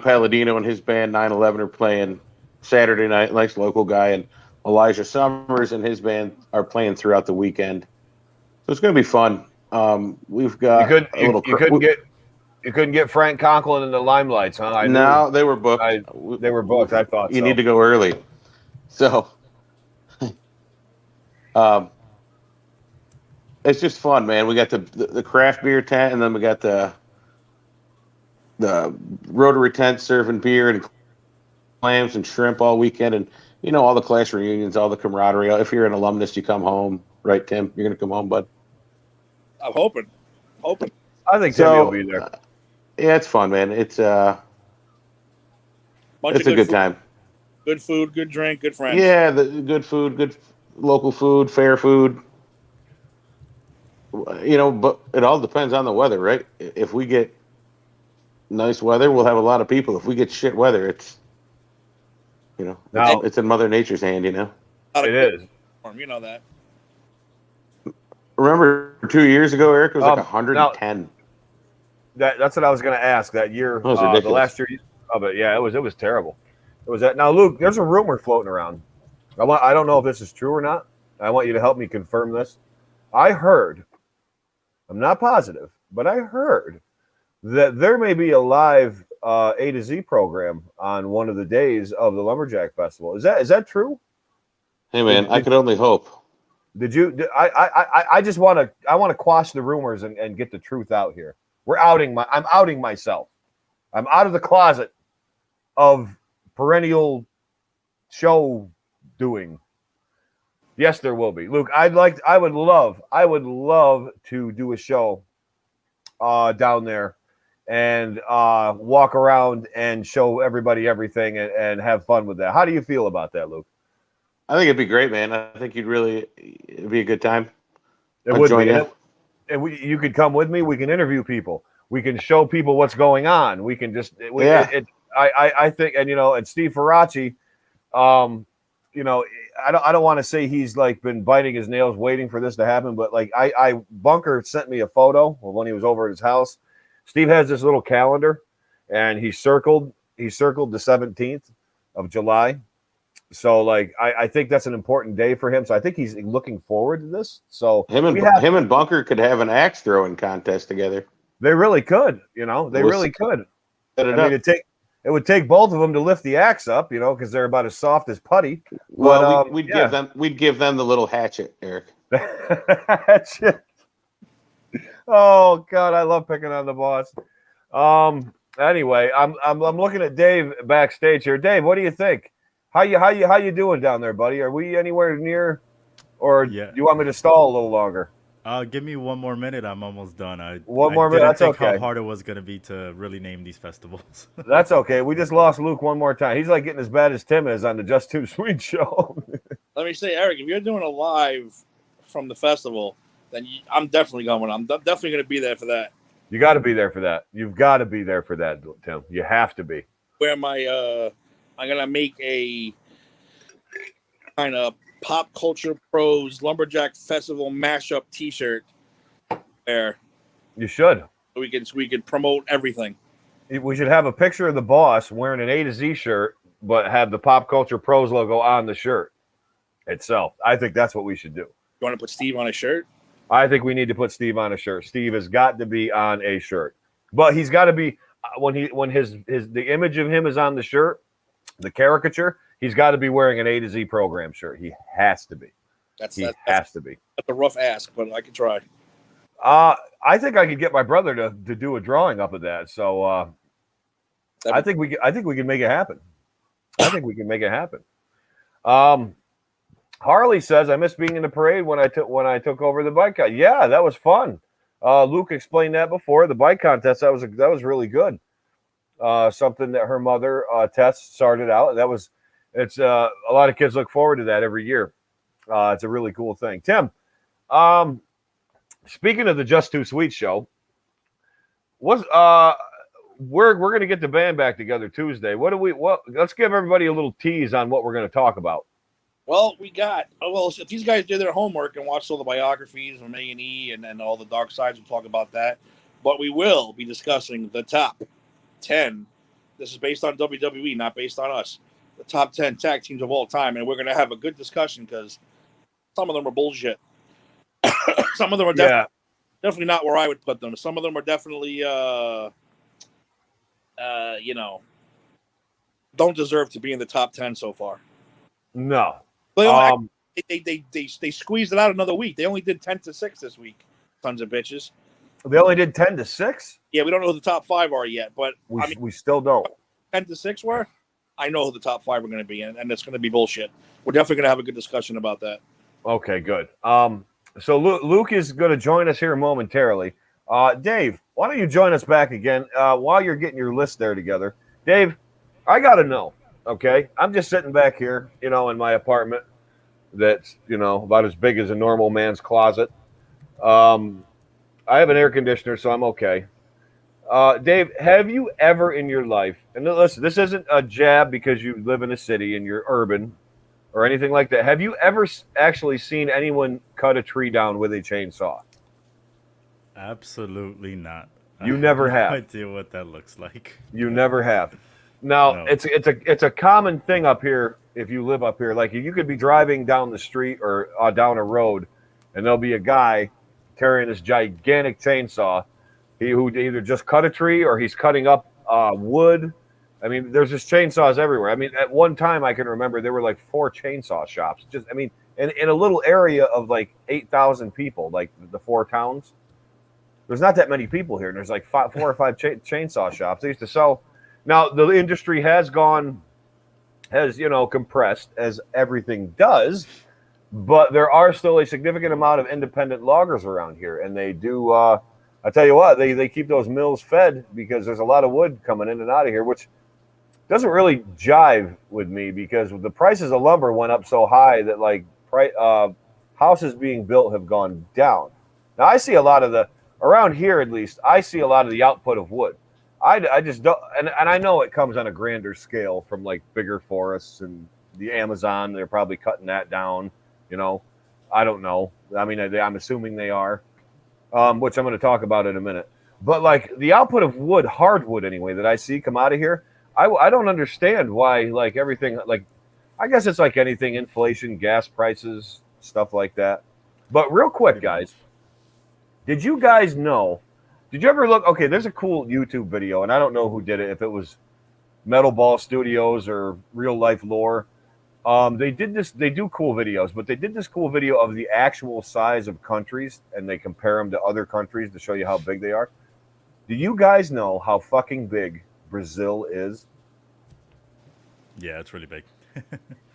Palladino and his band 9/11 are playing Saturday night. Nice local guy, and Elijah Summers and his band are playing throughout the weekend. So it's going to be fun. We've got you couldn't get Frank Conklin in the Limelights, huh? No, they were booked. They were booked. I thought you need to go early. So, it's just fun, man. We got the craft beer tent, and then we got the Rotary tent serving beer and clams and shrimp all weekend, and all the class reunions, all the camaraderie. If you're an alumnus, you come home, right, Tim? You're gonna come home, bud. I'm hoping. I think Timmy will be there. Yeah, it's fun, man. It's a good time. Good food, good drink, good friends. Yeah, the good food, good local food, fair food. But it all depends on the weather, right? If we get nice weather, we'll have a lot of people. If we get shit weather, it's it's in Mother Nature's hand, It is. You know that. Remember 2 years ago, Eric, it was like 110. That's what I was going to ask. That year, that was the last year of it, yeah, it was terrible. It was that. Now, Luke, there's a rumor floating around. I don't know if this is true or not. I want you to help me confirm this. I heard, I'm not positive, but I heard that there may be a live A2Z program on one of the days of the Lumberjack Festival. Is that true? Hey, man, I could only hope. I just want to quash the rumors and get the truth out here. I'm outing myself. I'm out of the closet of perennial show doing. Yes, there will be. Luke, I would love to do a show down there and walk around and show everybody everything and have fun with that. How do you feel about that, Luke? I think it'd be great, man. I think it'd be a good time. It I'll would join be. you. And you could come with me. We can interview people. We can show people what's going on. We can just I think, and and Steve Faraci, I don't want to say he's like been biting his nails waiting for this to happen, but like Bunker sent me a photo when he was over at his house. Steve has this little calendar, and he circled the 17th of July. So like I think that's an important day for him. So I think he's looking forward to this. So him and Bunker could have an axe throwing contest together. They really could, they really could. It would take both of them to lift the axe up, because they're about as soft as putty. Well, we'd give them the little hatchet, Eric. Hatchet. Oh God, I love picking on the boss. Anyway, I'm looking at Dave backstage here. Dave, what do you think? How you doing down there, buddy? Are we anywhere near, or do you want me to stall a little longer? Give me one more minute. I'm almost done. One more minute. That's okay. How hard it was going to be to really name these festivals. That's okay. We just lost Luke one more time. He's like getting as bad as Tim is on the Just Too Sweet show. Let me say, Eric, if you're doing a live from the festival, then I'm definitely going. I'm definitely going to be there for that. You got to be there for that. You've got to be there for that, Tim. You have to be. Where I'm going to make a kind of PopCulturePros Lumberjack Festival mashup T-shirt. There, you should. We could promote everything. We should have a picture of the boss wearing an A to Z shirt, but have the PopCulturePros logo on the shirt itself. I think that's what we should do. You want to put Steve on a shirt? I think we need to put Steve on a shirt. Steve has got to be on a shirt, but he's got to be when the image of him is on the shirt, the caricature. He's got to be wearing an A to Z program shirt. He has to be. He has to be. That's a rough ask, but I can try. I think I could get my brother to do a drawing up of that. So I think we can make it happen. I think we can make it happen. Harley says, I miss being in the parade when I took over the bike contest. Yeah, that was fun. Luke explained that before. The bike contest, that was really good. Something that her mother Tess started out. It's a lot of kids look forward to that every year. It's a really cool thing. Tim, speaking of the Just Too Sweet show, we're going to get the band back together Tuesday. Let's give everybody a little tease on what we're going to talk about. Well, if these guys did their homework and watched all the biographies of A&E and all the dark sides, we'll talk about that. But we will be discussing the top 10. This is based on WWE, not based on us. The top 10 tag teams of all time. And we're going to have a good discussion because some of them are bullshit. Some of them are definitely not where I would put them. Some of them are definitely, don't deserve to be in the top 10 so far. No. They squeezed it out another week. They only did 10-6 this week. Tons of bitches. They only did 10-6? Yeah, we don't know who the top 5 are yet, but we still don't. 10-6 were? I know who the top 5 are going to be, and it's going to be bullshit. We're definitely going to have a good discussion about that. Okay, good. So Luke is going to join us here momentarily. Dave, why don't you join us back again while you're getting your list there together? Dave, I got to know, okay? I'm just sitting back here, in my apartment that's, about as big as a normal man's closet. I have an air conditioner, so I'm okay. Dave, have you ever in your life, and listen, this isn't a jab because you live in a city and you're urban or anything like that. Have you ever actually seen anyone cut a tree down with a chainsaw? Absolutely not. You never have. I have no idea what that looks like. You never have. Now, no. It's a common thing up here if you live up here. Like you could be driving down the street or down a road, and there'll be a guy carrying this gigantic chainsaw. Who either just cut a tree or he's cutting up wood. I mean, there's just chainsaws everywhere. I mean, at one time I can remember there were like 4 chainsaw shops. in a little area of like 8,000 people, like the 4 towns. There's not that many people here, and there's like 4 or 5 chainsaw shops. They used to sell. Now the industry has compressed as everything does, but there are still a significant amount of independent loggers around here, and they do. I tell you what, they keep those mills fed because there's a lot of wood coming in and out of here, which doesn't really jive with me because the prices of lumber went up so high that like houses being built have gone down. Now I see a lot of around here at least, I see a lot of the output of wood. I just don't, and I know it comes on a grander scale from like bigger forests and the Amazon. They're probably cutting that down. I don't know. I mean, I'm assuming they are, which I'm going to talk about in a minute. But like the output of wood, hardwood anyway, that I see come out of here, I don't understand why like everything, like I guess it's like anything, inflation, gas prices, stuff like that. But real quick, guys, did you guys know? Did you ever look? Okay, there's a cool YouTube video, and I don't know who did it, if it was Metal Ball Studios or Real Life Lore. They did this. They do cool videos, but they did this cool video of the actual size of countries, and they compare them to other countries to show you how big they are. Do you guys know how fucking big Brazil is? Yeah, it's really big.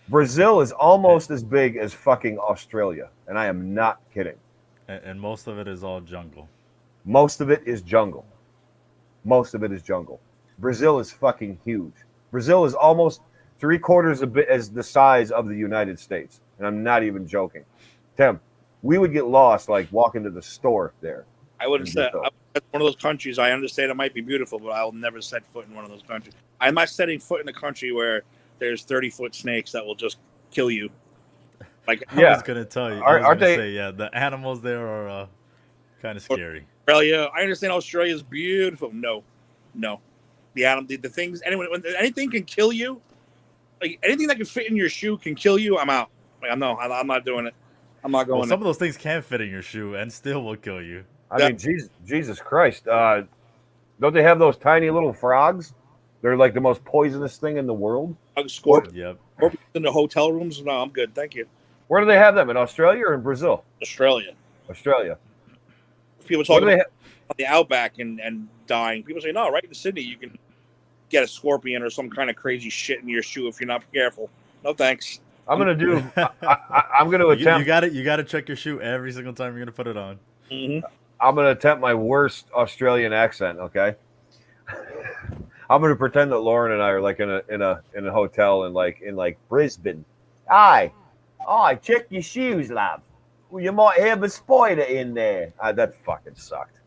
Brazil is almost as big as fucking Australia, and I am not kidding. And most of it is all jungle. Most of it is jungle. Most of it is jungle. Brazil is fucking huge. Brazil is almost 3/4 a bit as the size of the United States, and I'm not even joking. Tim, we would get lost like walking to the store there. I wouldn't say one of those countries. I understand it might be beautiful, but I'll never set foot in one of those countries. I'm not setting foot in a country where there's 30-foot snakes that will just kill you. Like I was gonna tell you. Aren't they? Say, yeah, the animals there are kind of scary. Australia, I understand Australia is beautiful. No, the things anything can kill you. Like anything that can fit in your shoe can kill you. I'm out. Like I'm not doing it. I'm not going. Well, some of those things can fit in your shoe and still will kill you. I mean, Jesus Christ! Don't they have those tiny little frogs? They're like the most poisonous thing in the world. Yep. In the hotel rooms? No, I'm good. Thank you. Where do they have them? In Australia or in Brazil? Australia. People talking about the outback and dying. People say, no, right in Sydney, you can get a scorpion or some kind of crazy shit in your shoe if you're not careful. No, thanks. I'm going to do, I'm going to attempt. You got to check your shoe every single time you're going to put it on. Mm-hmm. I'm going to attempt my worst Australian accent, okay? I'm going to pretend that Lauren and I are like in a hotel in like Brisbane. Aye, check your shoes, love. Well, you might have a spider in there. That fucking sucked.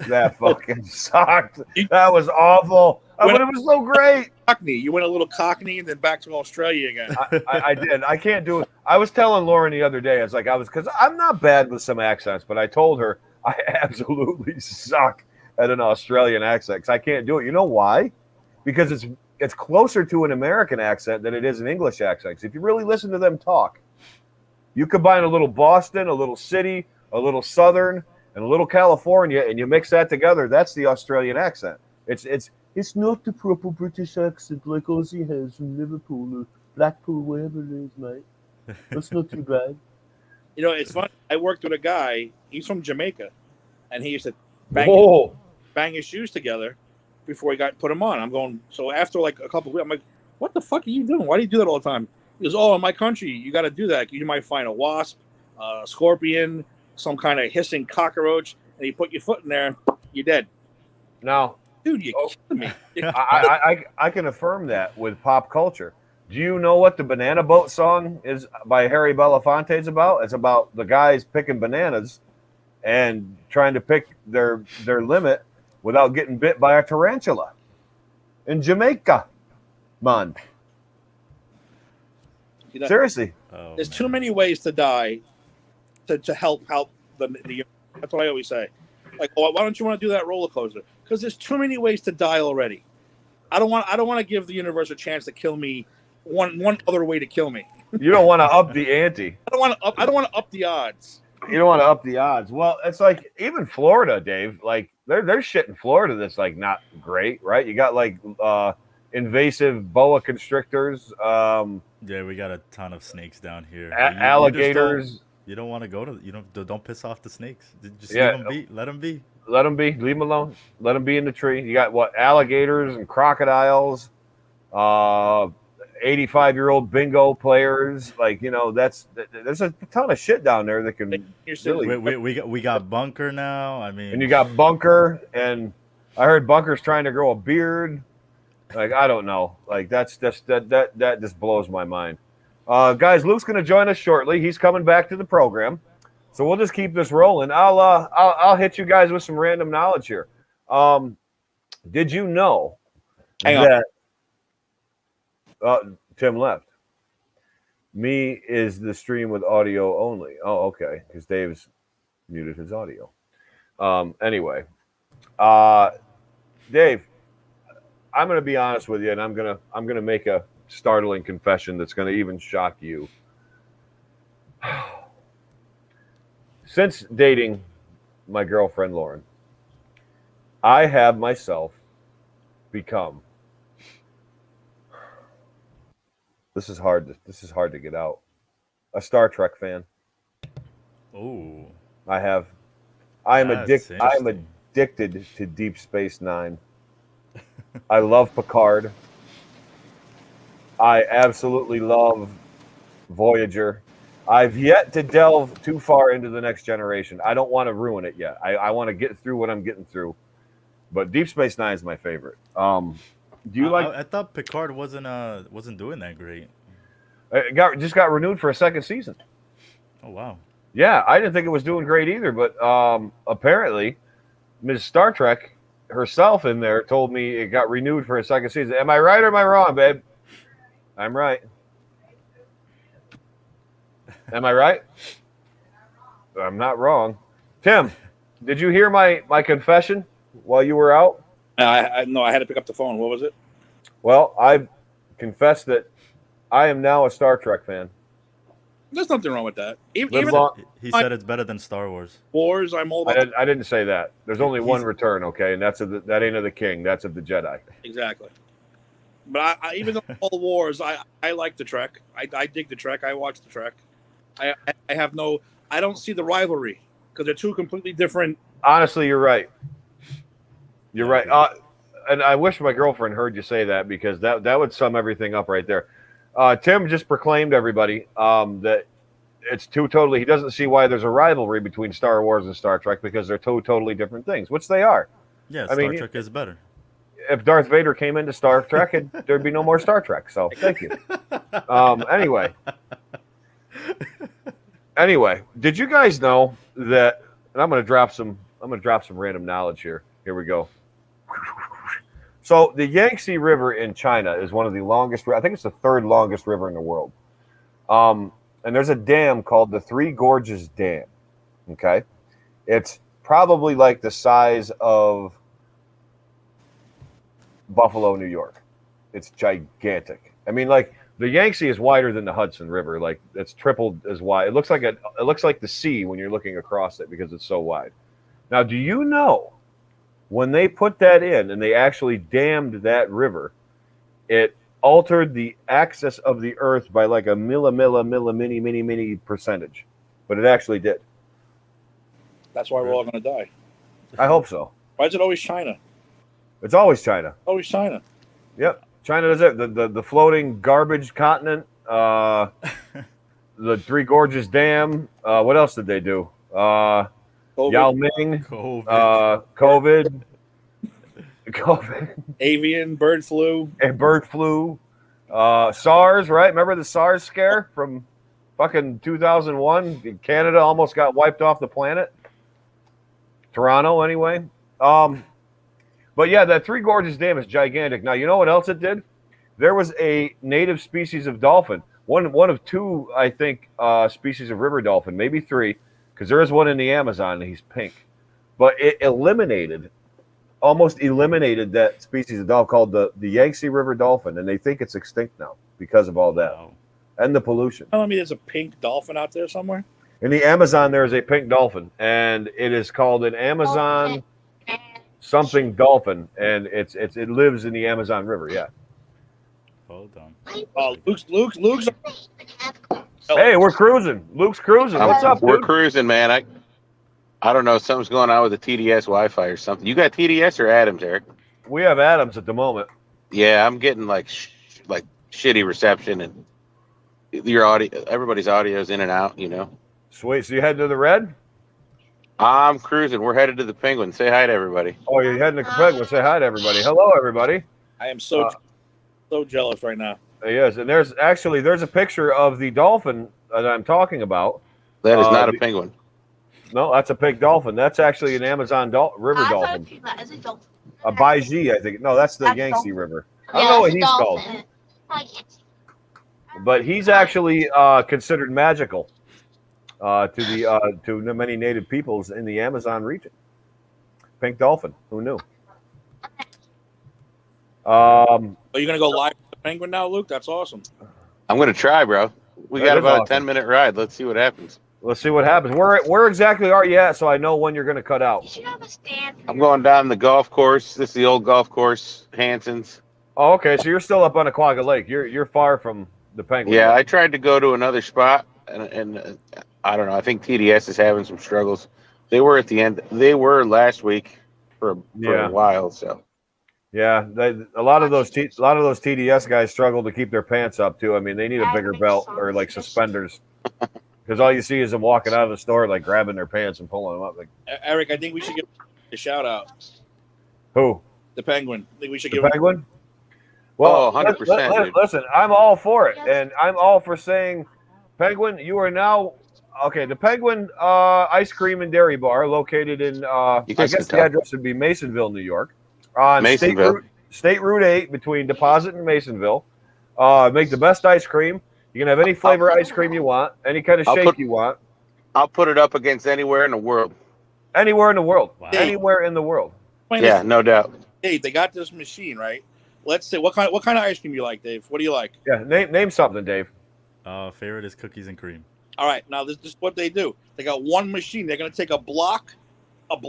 That fucking sucked. That was awful. But it was so great. Cockney. You went a little Cockney and then back to Australia again. I did. I can't do it. I was telling Lauren the other day, because I'm not bad with some accents, but I told her I absolutely suck at an Australian accent because I can't do it. You know why? Because it's closer to an American accent than it is an English accent. If you really listen to them talk, you combine a little Boston, a little city, a little Southern, and a little California, and you mix that together. That's the Australian accent. It's not the proper British accent like Ozzy has from Liverpool or Blackpool, wherever it is, mate. That's not too bad. You know, it's funny. I worked with a guy. He's from Jamaica, and he used to bang his shoes together before he put them on. I'm going. So after like a couple of weeks, I'm like, "What the fuck are you doing? Why do you do that all the time?" He goes, "Oh, in my country, you got to do that. You might find a wasp, a scorpion, some kind of hissing cockroach, and you put your foot in there, you're dead." Now, dude, you're killing me. I can affirm that with pop culture. Do you know what the Banana Boat song is by Harry Belafonte is about? It's about the guys picking bananas and trying to pick their limit without getting bit by a tarantula in Jamaica, man. Seriously. There's too many ways to die to help the that's what I always say. Like, why don't you want to do that roller coaster? Because there's too many ways to die already. I don't want to give the universe a chance to kill me one other way to kill me. You don't want to up the ante. I don't want to up the odds. You don't want to up the odds. Well, it's like even Florida, Dave. Like there's shit in Florida that's like not great, right? You got like invasive boa constrictors, Yeah, we got a ton of snakes down here. alligators. You don't want to go to. Don't piss off the snakes. Just Yeah. leave them be. Let them be. Let them be. Leave them alone. Let them be in the tree. You got what? Alligators and crocodiles. 85-year-old bingo players. Like, there's a ton of shit down there that can really. We got Bunker now. I mean, And you got Bunker, and I heard Bunker's trying to grow a beard. Like, I don't know. Like, that's just that just blows my mind. Guys, Luke's going to join us shortly. He's coming back to the program, so we'll just keep this rolling. I'll hit you guys with some random knowledge here. Did you know that Tim left? Me is the stream with audio only. Oh, okay, because Dave's muted his audio. Anyway, Dave, I'm going to be honest with you, and I'm gonna make a startling confession that's going to even shock you. Since dating my girlfriend Lauren, I have myself become. This is hard to get out. A Star Trek fan. Oh. I am That's addicted to Deep Space Nine. I love Picard. I absolutely love Voyager. I've yet to delve too far into the Next Generation. I don't want to ruin it yet. I want to get through what I'm getting through. But Deep Space Nine is my favorite. Do you like? I thought Picard wasn't doing that great. It just got renewed for a second season. Oh wow. Yeah, I didn't think it was doing great either, but apparently, Ms. Star Trek herself in there told me it got renewed for a second season. Am I right or am I wrong, babe? I'm right. Am I right? I'm not wrong. Tim, did you hear my confession while you were out? No, I had to pick up the phone. What was it? Well, I confessed that I am now a Star Trek fan. There's nothing wrong with that. He said it's better than Star Wars. Wars, I'm all about. I didn't say that. There's only one return, okay, and that ain't of the King. That's of the Jedi. Exactly. But I even though all wars, I like the Trek. I dig the Trek. I watch the Trek. I don't see the rivalry because they're two completely different. Honestly, you're right. You're right. And I wish my girlfriend heard you say that because that would sum everything up right there. Tim just proclaimed everybody that it's two totally. He doesn't see why there's a rivalry between Star Wars and Star Trek because they're two totally different things, which they are. Yeah, Star Trek is better. If Darth Vader came into Star Trek, there'd be no more Star Trek. So thank you. Anyway, did you guys know that? And I'm going to drop some random knowledge here. Here we go. So the Yangtze River in China is one of the longest. I think it's the third longest river in the world. And there's a dam called the Three Gorges Dam. Okay, it's probably like the size of Buffalo, New York. It's gigantic. I mean, like the Yangtze is wider than the Hudson River. Like it's tripled as wide. It looks like the sea when you're looking across it because it's so wide. Now, do you know when they put that in and they actually dammed that river, it altered the axis of the Earth by like a mini percentage, but it actually did. That's why we're all going to die. I hope so. Why is it always China? It's always China. Always China. Yep. China does it. The floating garbage continent, the Three Gorges Dam. What else did they do? Yao Ming, COVID, avian, bird flu, and bird flu, SARS. Right? Remember the SARS scare from fucking 2001? Canada almost got wiped off the planet. Toronto, anyway. But yeah, that Three Gorges Dam is gigantic. Now, you know what else it did? There was a native species of dolphin, one of two, I think, species of river dolphin, maybe three, because there is one in the Amazon, and he's pink. But it almost eliminated that species of dolphin called the Yangtze River dolphin, and they think it's extinct now because of all that and the pollution. Telling me there's a pink dolphin out there somewhere? In the Amazon, there is a pink dolphin, and it is called an Amazon something dolphin, and it lives in the Amazon River. Yeah. Hold on. Oh, Luke's. Hey, we're cruising. Luke's cruising. What's up, We're dude? cruising, man. I don't know. Something's going on with the TDS Wi-Fi or something. You got TDS or Adams, Eric? We have Adams at the moment. Yeah, I'm getting like shitty reception, and your audio, everybody's audio's in and out. Sweet. So you heading to the Red? I'm cruising. We're headed to the Penguin. Say hi to everybody. Oh, you're heading to Penguin. Say hi to everybody. Hello, everybody. I am so jealous right now. Yes, and there's a picture of the dolphin that I'm talking about. That is not a penguin. No, that's a pink dolphin. That's actually an Amazon river dolphin. A Baiji, I think. No, that's the Yangtze River. I don't know what he's called. But he's actually considered magical to many native peoples in the Amazon region. Pink dolphin. Who knew? Are you gonna go live with the Penguin now, Luke? That's awesome. I'm gonna try, bro. We got about a 10-minute ride. Let's see what happens. Let's see what happens. Where exactly are you at? So I know when you're going to cut out. I'm going down the golf course. This is the old golf course, Hanson's. Oh, okay. So you're still up on Aquaga Lake. You're far from the Penguin. Yeah, I tried to go to another spot, and I don't know. I think TDS is having some struggles. They were at the end. They were last week for a while. So. Yeah, a lot of those TDS guys struggle to keep their pants up too. I mean, they need a bigger belt or like suspenders, because all you see is them walking out of the store like grabbing their pants and pulling them up. Like, Eric, I think we should give a shout out. Who? The Penguin. I think we should the give Penguin. Well, 100%. Listen, I'm all for it, and I'm all for saying, Penguin, you are now okay. The Penguin Ice Cream and Dairy Bar, located in I guess the address would be Masonville, New York. On State Route 8 between Deposit and Masonville. Make the best ice cream. You can have any flavor ice cream you want, any kind of shake you want. I'll put it up against anywhere in the world. Anywhere in the world. Wow. Anywhere in the world. Yeah, no doubt. Hey, they got this machine, right? Let's say what kind of ice cream you like, Dave? What do you like? Yeah, name something, Dave. Favorite is cookies and cream. All right, now this is what they do. They got one machine. They're gonna take a block of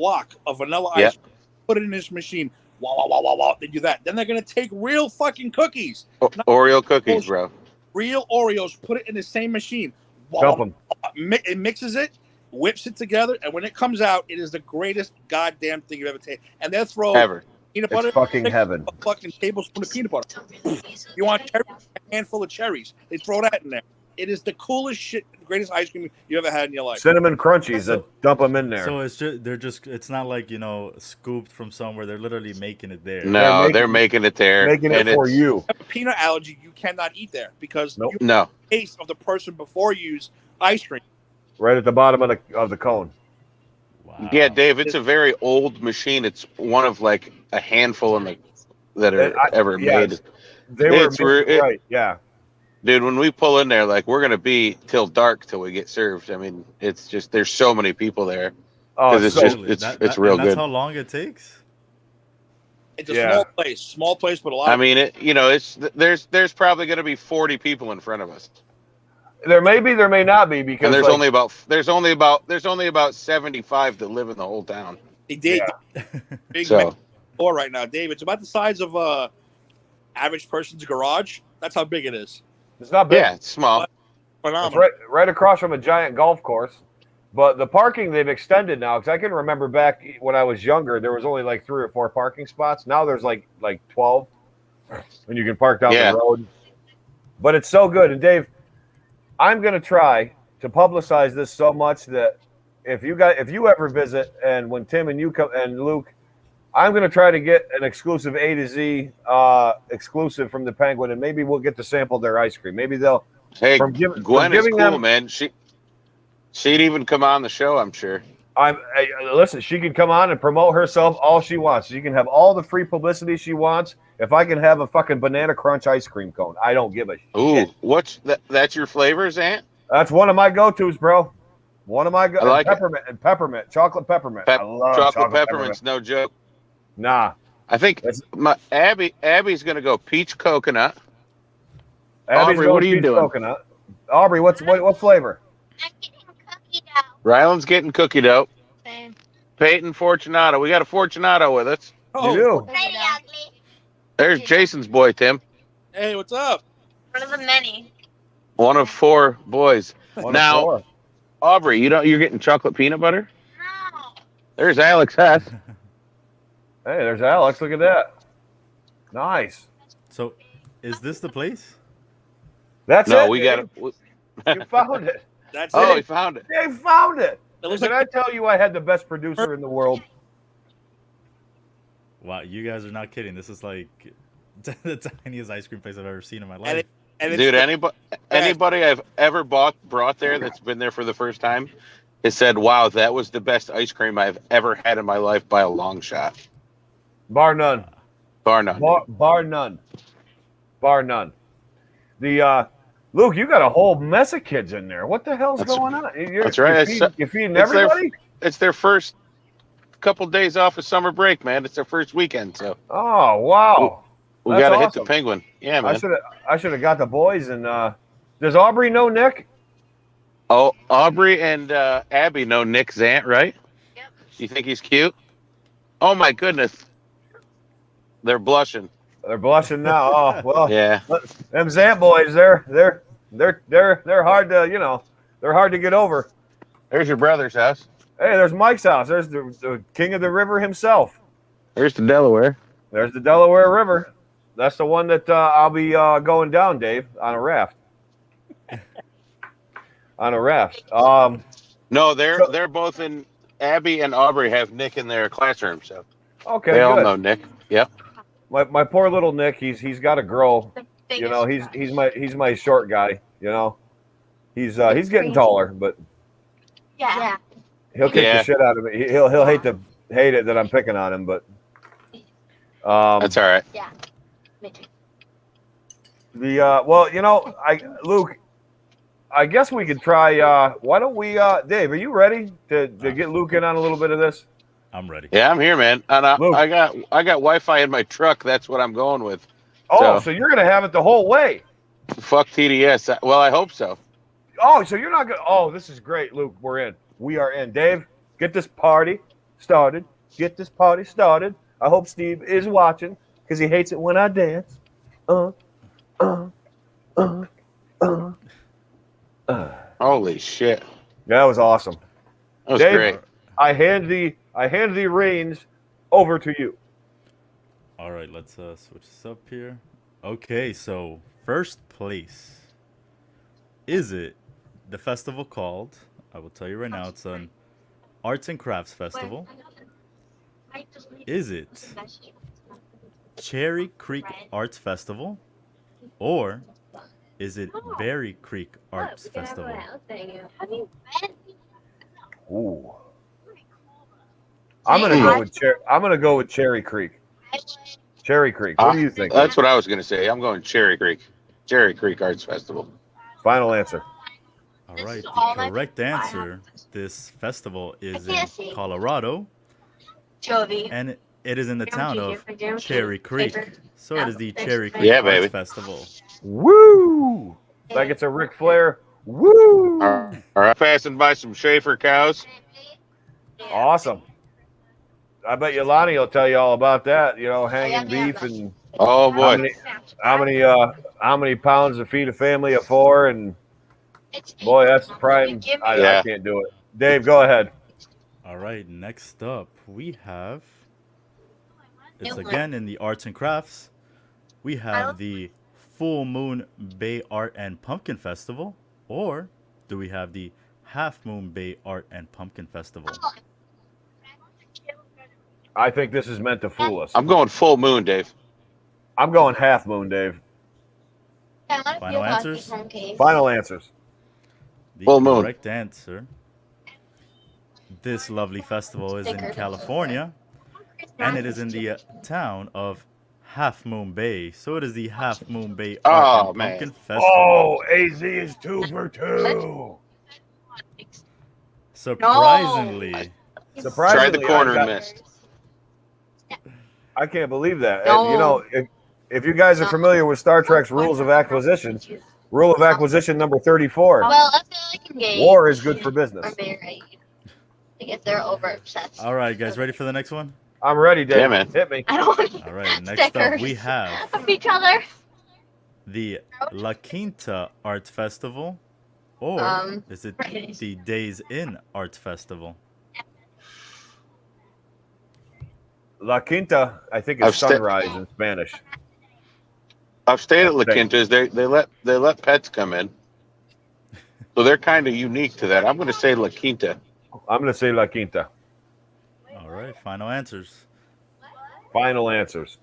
vanilla ice cream, put it in this machine. Wow. They do that. Then they're gonna take real fucking cookies, Oreo cookies, bro. Real Oreos. Put it in the same machine. Dump them. It mixes it, whips it together, and when it comes out, it is the greatest goddamn thing you've ever tasted. And they'll throw peanut butter. It's fucking heaven. A fucking tablespoon of peanut butter. You want cherries? A handful of cherries. They throw that in there. It is the coolest shit, greatest ice cream you ever had in your life. Cinnamon crunchies that dump them in there. So it's not like, scooped from somewhere. They're literally making it there. No, they're making it there. Making it for you. If you have a peanut allergy, you cannot eat there because Nope. you have the taste of the person before you use ice cream. Right at the bottom of the cone. Wow. Yeah, Dave, it's a very old machine. It's one of like a handful that are ever made. They were right, yeah. Dude, when we pull in there, like, we're going to be till dark till we get served. I mean, it's just, there's so many people there. Oh, It's real good. That's how long it takes? It's a small place, but a lot. I mean, there's probably going to be 40 people in front of us. There may be, there may not be, because and there's only about 75 that live in the whole town. Big store right now, Dave. It's about the size of a average person's garage. That's how big it is. It's not big. Yeah, it's small. Phenomenal. It's right across from a giant golf course. But the parking they've extended now, because I can remember back when I was younger, there was only like 3 or 4 parking spots. Now there's like 12, and you can park down the road. But it's so good. And Dave, I'm going to try to publicize this so much that if you ever visit, and when Tim and you come and Luke, I'm going to try to get an exclusive A to Z exclusive from the Penguin, and maybe we'll get to sample their ice cream. Maybe they'll. Hey, Gwen is cool, man. She'd even come on the show, I'm sure. Listen, she can come on and promote herself all she wants. She can have all the free publicity she wants. If I can have a fucking banana crunch ice cream cone, I don't give a shit. Ooh, what's that? That's your flavors, Aunt? That's one of my go-tos, bro. One of my I like peppermint, chocolate peppermint. I love chocolate peppermint's no joke. Nah, I think Abby's gonna go peach coconut. Aubrey, what are you doing? Coconut. Aubrey, what flavor? I'm getting cookie dough. Ryland's getting cookie dough. Same. Peyton Fortunato. We got a Fortunato with us. You do. Pretty ugly. There's Jason's boy, Tim. Hey, what's up? One of the many. One of 4 boys. One Now, of 4. Aubrey, you're getting chocolate peanut butter? No. There's Alex Hess. Hey, there's Alex. Look at that. Nice. So, is this the place? That's No, it. we got it. You found it. That's Oh, it. he found it. They found it. It looks Did like I tell you I had the best producer in the world? Wow, you guys are not kidding. This is like the tiniest ice cream place I've ever seen in my and life. it, and it's Dude, the- anybody I've ever brought there that's been there for the first time has said, "Wow, that was the best ice cream I've ever had in my life by a long shot." Bar none. Bar none. Bar none. Bar none. The Luke, you got a whole mess of kids in there. What the hell's That's- going on? that's right. You're feeding It's their- everybody? It's their first couple days off of summer break, man. It's their first weekend, so Oh wow. we That's got to hit awesome. the penguin. Yeah, man. I should have got the boys and does Aubrey know Nick? Oh, Aubrey and Abby know Nick Zant, right? Yep. You think he's cute? Oh my goodness, they're blushing. They're blushing now. Oh well, Yeah, them Zant boys, they're hard to they're hard to get over. there's your brother's house. Hey, there's Mike's house. There's the king of the river himself. There's the Delaware. There's the Delaware River. That's the one that I'll be going down, Dave, on a raft. On a raft. No, So- they're both in. Abby and Aubrey have Nick in their classroom, so Okay, they all good. know Nick. Yep. My poor little Nick, he's got to grow. The You biggest know, one. he's my short guy. You know, he's getting taller, but Yeah. he'll kick Yeah. the shit out of me. He'll hate it that I'm picking on him, but That's all right. Yeah. Me too. Luke, I guess we could try. Why don't we, Dave? Are you ready to get Luke in on a little bit of this? I'm ready. Yeah, I'm here, man. And Luke. I got Wi-Fi in my truck. That's what I'm going with. Oh, So- so you're gonna have it the whole way. Fuck TDS. Well, I hope so. Oh, so you're not gonna. Oh, this is great, Luke. We're in. We are in. Dave, get this party started. Get this party started. I hope Steve is watching because he hates it when I dance. Holy shit, That was awesome. that was Dave, great. I hand the reins over to you. All right, let's switch this up here. Okay, so first place. Is it the festival called? I will tell you right now. It's an arts and crafts festival. Is it Cherry Creek Arts Festival, or is it Berry Creek Arts Festival? Ooh. I'm gonna go with Cherry Creek. Cherry Creek. What do you think? That's what I was gonna say. I'm going Cherry Creek Arts Festival. Final answer. All right, the correct answer. This festival is in Colorado, Jovi. and it is in the town of Paper. Cherry Creek. So it is the Cherry Creek Yeah, Arts baby. Festival. Woo! Like it's a Ric Flair. Woo! All right, passing by some Schaefer cows. Awesome. I bet you Lonnie will tell you all about that. You know, hanging beef and Oh how boy, many pounds to feed a family of 4, and boy, that's prime. I Yeah. can't do it. Dave, go ahead. All right, next up we have. It's New one. again in the arts and crafts. We have the Full Moon Bay Art and Pumpkin Festival, or do we have the Half Moon Bay Art and Pumpkin Festival? I think this is meant to fool us. I'm going full moon, Dave. I'm going half moon, Dave. Final answers? Final answers. The Full moon. correct answer. This lovely festival is in California, and it is in the town of Half Moon Bay. So it is the Half Moon Bay Art Oh, and man. Pumpkin Festival. Oh, AZ is 2 for 2. Surprisingly, Surprisingly, Tried the corner I and got- missed. I can't believe that. No. You know, if you guys are familiar with Star Trek's rules of acquisition, rule of acquisition number 34, Well, I feel like in games. war is good for business. Are married. I guess they're over obsessed. all right, guys, ready for the next one? I'm ready, Dave. Yeah, man. Hit me. I don't want All right, next up we have of each other. the La Quinta Art Festival, or is it the Days in Art Festival? La Quinta, I think, is I've sta- sunrise in Spanish. I've stayed I at La think. Quinta's. They let pets come in, so they're kind of unique to that. I'm going to say La Quinta. I'm going to say La Quinta. All right, final answers. Final answers.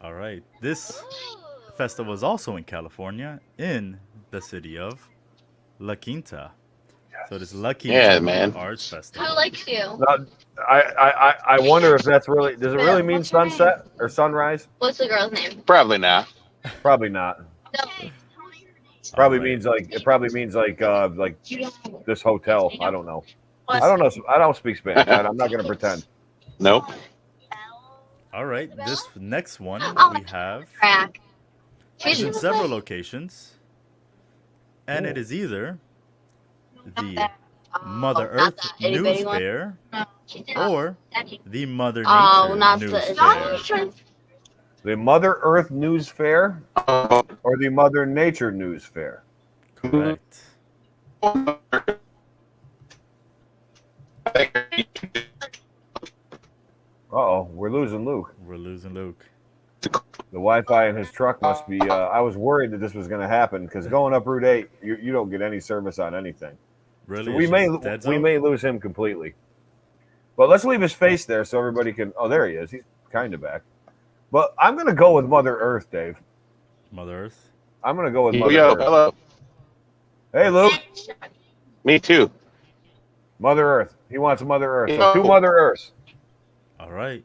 All right, this festival is also in California, in the city of La Quinta. So it is La Yeah, Quinta man. Arts Festival. Who likes you? Now, I wonder if that's really, does it really mean sunset or sunrise? What's the girl's name? Probably not. Probably not. Probably means like, it probably means like this hotel. I don't know. I don't know. I don't speak Spanish. I'm not going to pretend. Nope. All right, this next one we have Crack. is in several locations, and it is either the Mother Earth News Fair or the Mother Nature News Fair. The Mother Earth News Fair or the Mother Nature News Fair? Correct. Uh-oh, we're losing Luke. We're losing Luke. The Wi-Fi in his truck must be. I was worried that this was going to happen because going up Route 8, you don't get any service on anything. Really? So It's we may lose him completely. But let's leave his face there so everybody can. Oh, there he is. He's kind of back. But I'm going to go with Mother Earth, Dave. Mother Earth. I'm going to go with Mother Yo, Earth. hello. Hey, Luke. Me too. Mother Earth. He wants Mother Earth. So Yo. 2 Mother Earths. All right.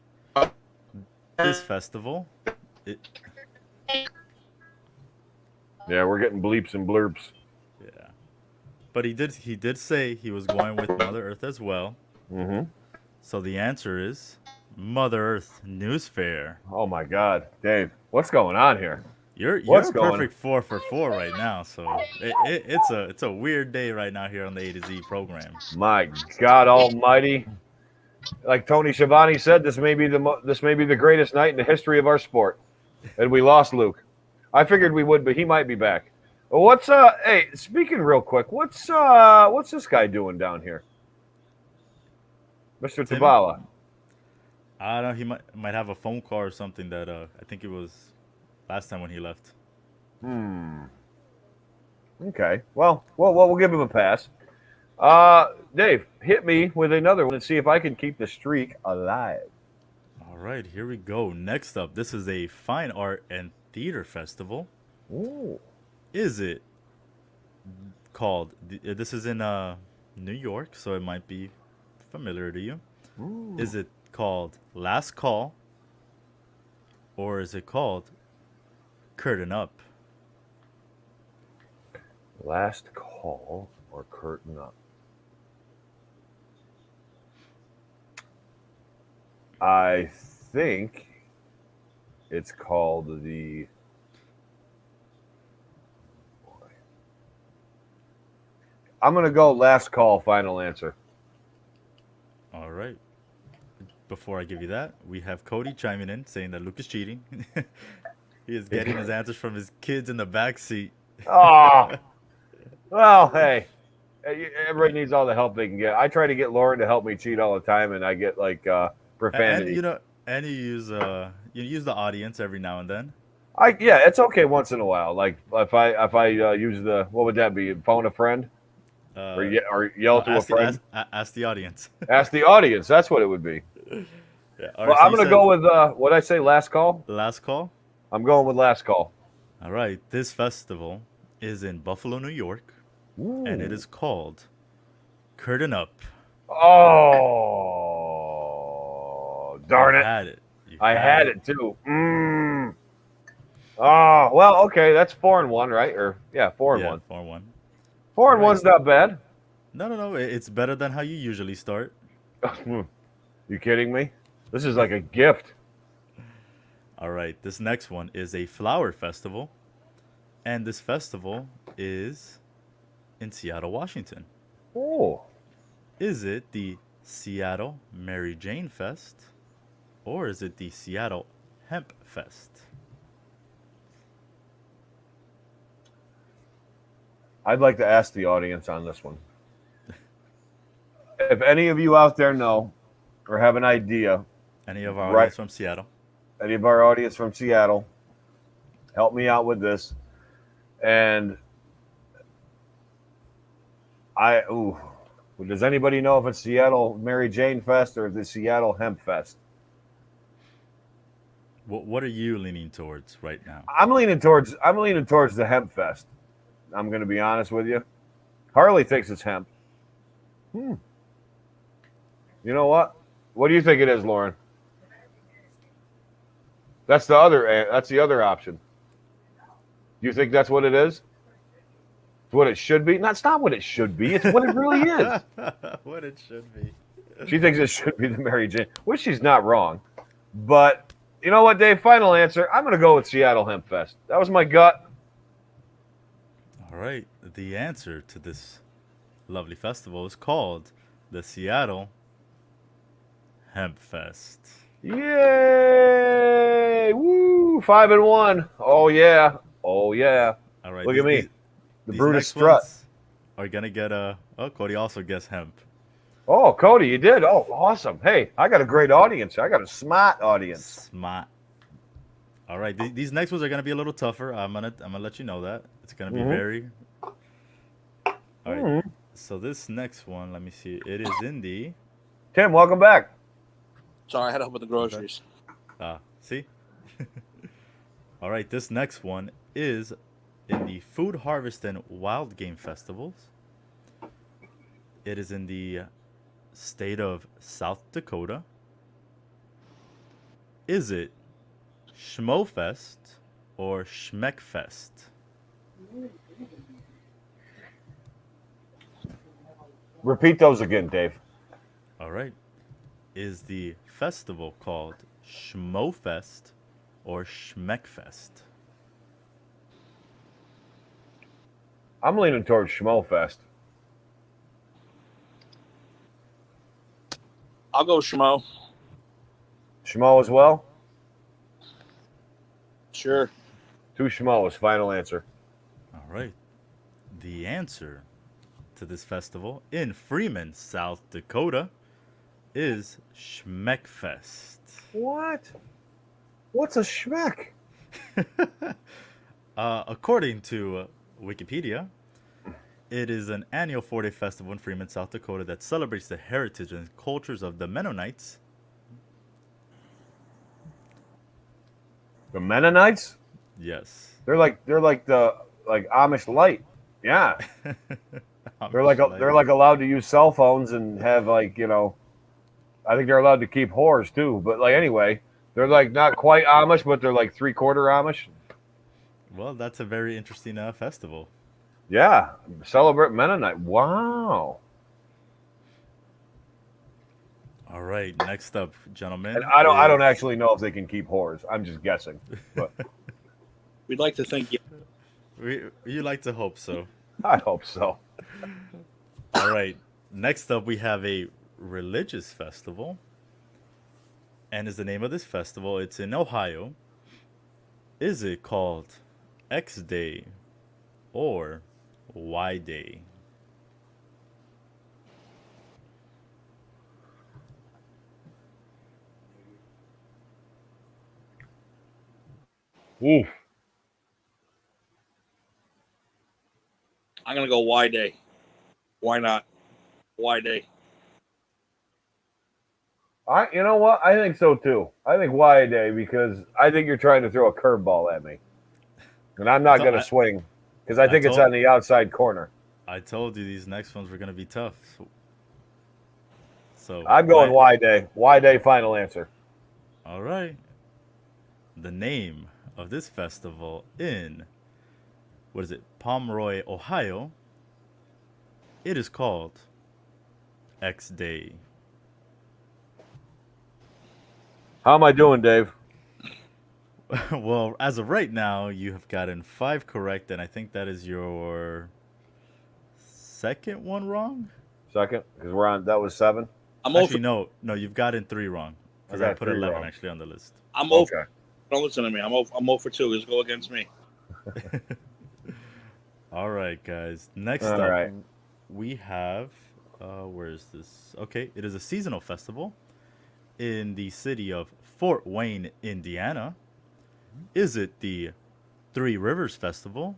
This festival. Yeah, we're getting bleeps and blurps. Yeah. But he did say he was going with Mother Earth as well. Mm-hmm. So the answer is Mother Earth News Fair. Oh my God, Dave, what's going on here? You're What's a going- perfect 4 for 4 right now. So it's a weird day right now here on the A to Z program. My God Almighty! Like Tony Schiavone said, this may be the greatest night in the history of our sport, and we lost Luke. I figured we would, but he might be back. Well, what's Hey, speaking real quick, what's this guy doing down here, Mr. Timmy? Tabala? I don't know. He might have a phone call or something that I think it was last time when he left. Okay. Well, we'll give him a pass. Dave, hit me with another one and see if I can keep the streak alive. All right, here we go. Next up, this is a fine art and theater festival. Ooh. Is it called? This is in New York, so it might be familiar to you. Ooh. Is it called Last Call, or is it called Curtain Up? Last Call or Curtain Up? I think it's called the. I'm going to go Last Call, final answer. All right. Before I give you that, we have Cody chiming in saying that Luke is cheating. He is getting his answers from his kids in the back seat. Oh, well, hey, everybody needs all the help they can get. I try to get Lauren to help me cheat all the time, and I get like profanity. And you use the audience every now and then. Yeah, it's okay once in a while. Like if I use the, what would that be? Phone a friend or yell to a friend. Ask the audience. Ask the audience. That's what it would be. Yeah, all Well, right, so I'm going to go with what I say. Last Call. Last Call. I'm going with Last Call. All right. This festival is in Buffalo, New York, Ooh. and it is called Curtain Up. Oh, darn You it! had it. I had it too. Oh, well, okay. That's 4-1, right? Or 4-1. 4-1. 4-1's not bad. No. It's better than how you usually start. You kidding me? This is like a gift. All right. This next one is a flower festival, and this festival is in Seattle, Washington. Oh, Is it the Seattle Mary Jane Fest, or is it the Seattle Hemp Fest? I'd like to ask the audience on this one. If any of you out there know or have an idea, Any of our right? audience from Seattle? Any of our audience from Seattle, help me out with this. And does anybody know if it's Seattle Mary Jane Fest or the Seattle Hemp Fest? What are you leaning towards right now? I'm leaning towards the Hemp Fest. I'm going to be honest with you. Harley thinks it's hemp. You know what? What do you think it is, Lauren? That's the other option. Do you think that's what it is? It's what it should be? No, it's not what it should be. It's what it really is. What it should be. She thinks it should be the Mary Jane, which she's not wrong. But you know what, Dave? Final answer. I'm going to go with Seattle Hemp Fest. That was my gut. All right. The answer to this lovely festival is called the Seattle Hemp Fest. Yay! Woo! 5-1. Oh yeah. Oh yeah. All right. Look at me. The These Brutus next strut. ones are gonna get a. Oh, Cody also guessed hemp. Oh, Cody, you did. Oh, awesome. Hey, I got a great audience. I got a smart audience. Smart. All right. These next ones are gonna be a little tougher. I'm gonna let you know that it's gonna be very. All right. So this next one, let me see. It is in the. Tim, welcome back. Sorry, I had to help with the groceries. See? All right, this next one is in the Food Harvest and Wild Game Festivals. It is in the state of South Dakota. Is it Schmofest or Schmeckfest? Repeat those again, Dave. All right. Is the festival called Schmofest or Schmeckfest? I'm leaning towards Schmofest. I'll go Schmo. Schmo as well? Sure. 2 Schmoes, final answer. All right. The answer to this festival in Freeman, South Dakota is Schmeckfest. What? What's a schmeck? According to Wikipedia, it is an annual 4-day festival in Freeman, South Dakota that celebrates the heritage and cultures of the Mennonites. The Mennonites? Yes. They're like the Amish light. Yeah. They're like allowed to use cell phones and have I think they're allowed to keep whores too. But anyway, they're not quite Amish, but they're 3/4 Amish. Well, that's a very interesting festival. Yeah, celebrate Mennonite. Wow. All right, next up, gentlemen. And I don't actually know if they can keep whores. I'm just guessing. But We'd like to think. You like to hope so. I hope so. All right, next up we have a religious festival. And is the name of this festival? It's in Ohio. Is it called X Day or Y Day? Oof. I'm gonna go Y Day. Why not? Y Day. You know what? I think so too. I think Y Day because I think you're trying to throw a curveball at me, and I'm not going to swing because I think it's on the outside corner. I told you these next ones were going to be tough. So I'm going Y Day. Y Day, final answer. All right. The name of this festival in Pomeroy, Ohio. It is called X Day. How am I doing, Dave? Well, as of right now, you have gotten 5 correct, and I think that is your second one wrong. Second, because we're on. That was 7. Actually, no, you've gotten 3 wrong because I put 11 wrong. actually on the list. I'm over. Don't listen to me. I'm 0 for 2. Just go against me. All right, guys. Next All up, right. we have. Where is this? Okay, it is a seasonal festival in the city of Fort Wayne, Indiana. Is it the Three Rivers Festival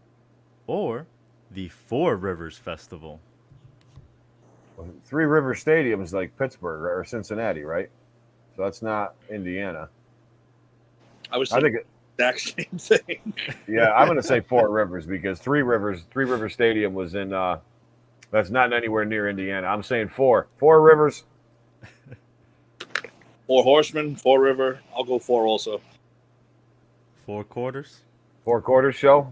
or the Four Rivers Festival? Three River Stadium is like Pittsburgh or Cincinnati, right? So that's not Indiana. I was I thinking think, the exact same thing. yeah, I'm going to say Four Rivers because Three River Stadium was in. That's not anywhere near Indiana. I'm saying Four Rivers. 4 Horsemen, 4 River. I'll go 4 also. 4 quarters. 4 quarters show.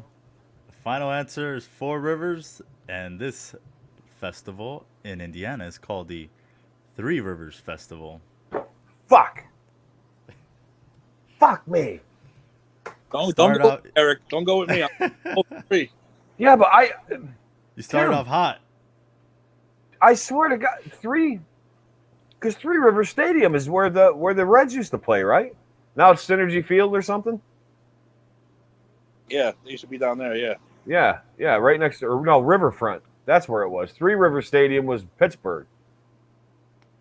The final answer is Four Rivers, and this festival in Indiana is called the Three Rivers Festival. Fuck. Fuck me. Don't Start go, out- Eric. Don't go with me. I'll go 3. Yeah, but You started Tim. off hot. I swear to God, because Three River Stadium is where the Reds used to play, right? Now it's Synergy Field or something. Yeah, they used to be down there. Yeah. Yeah, right next to, or no, Riverfront. That's where it was. Three River Stadium was Pittsburgh.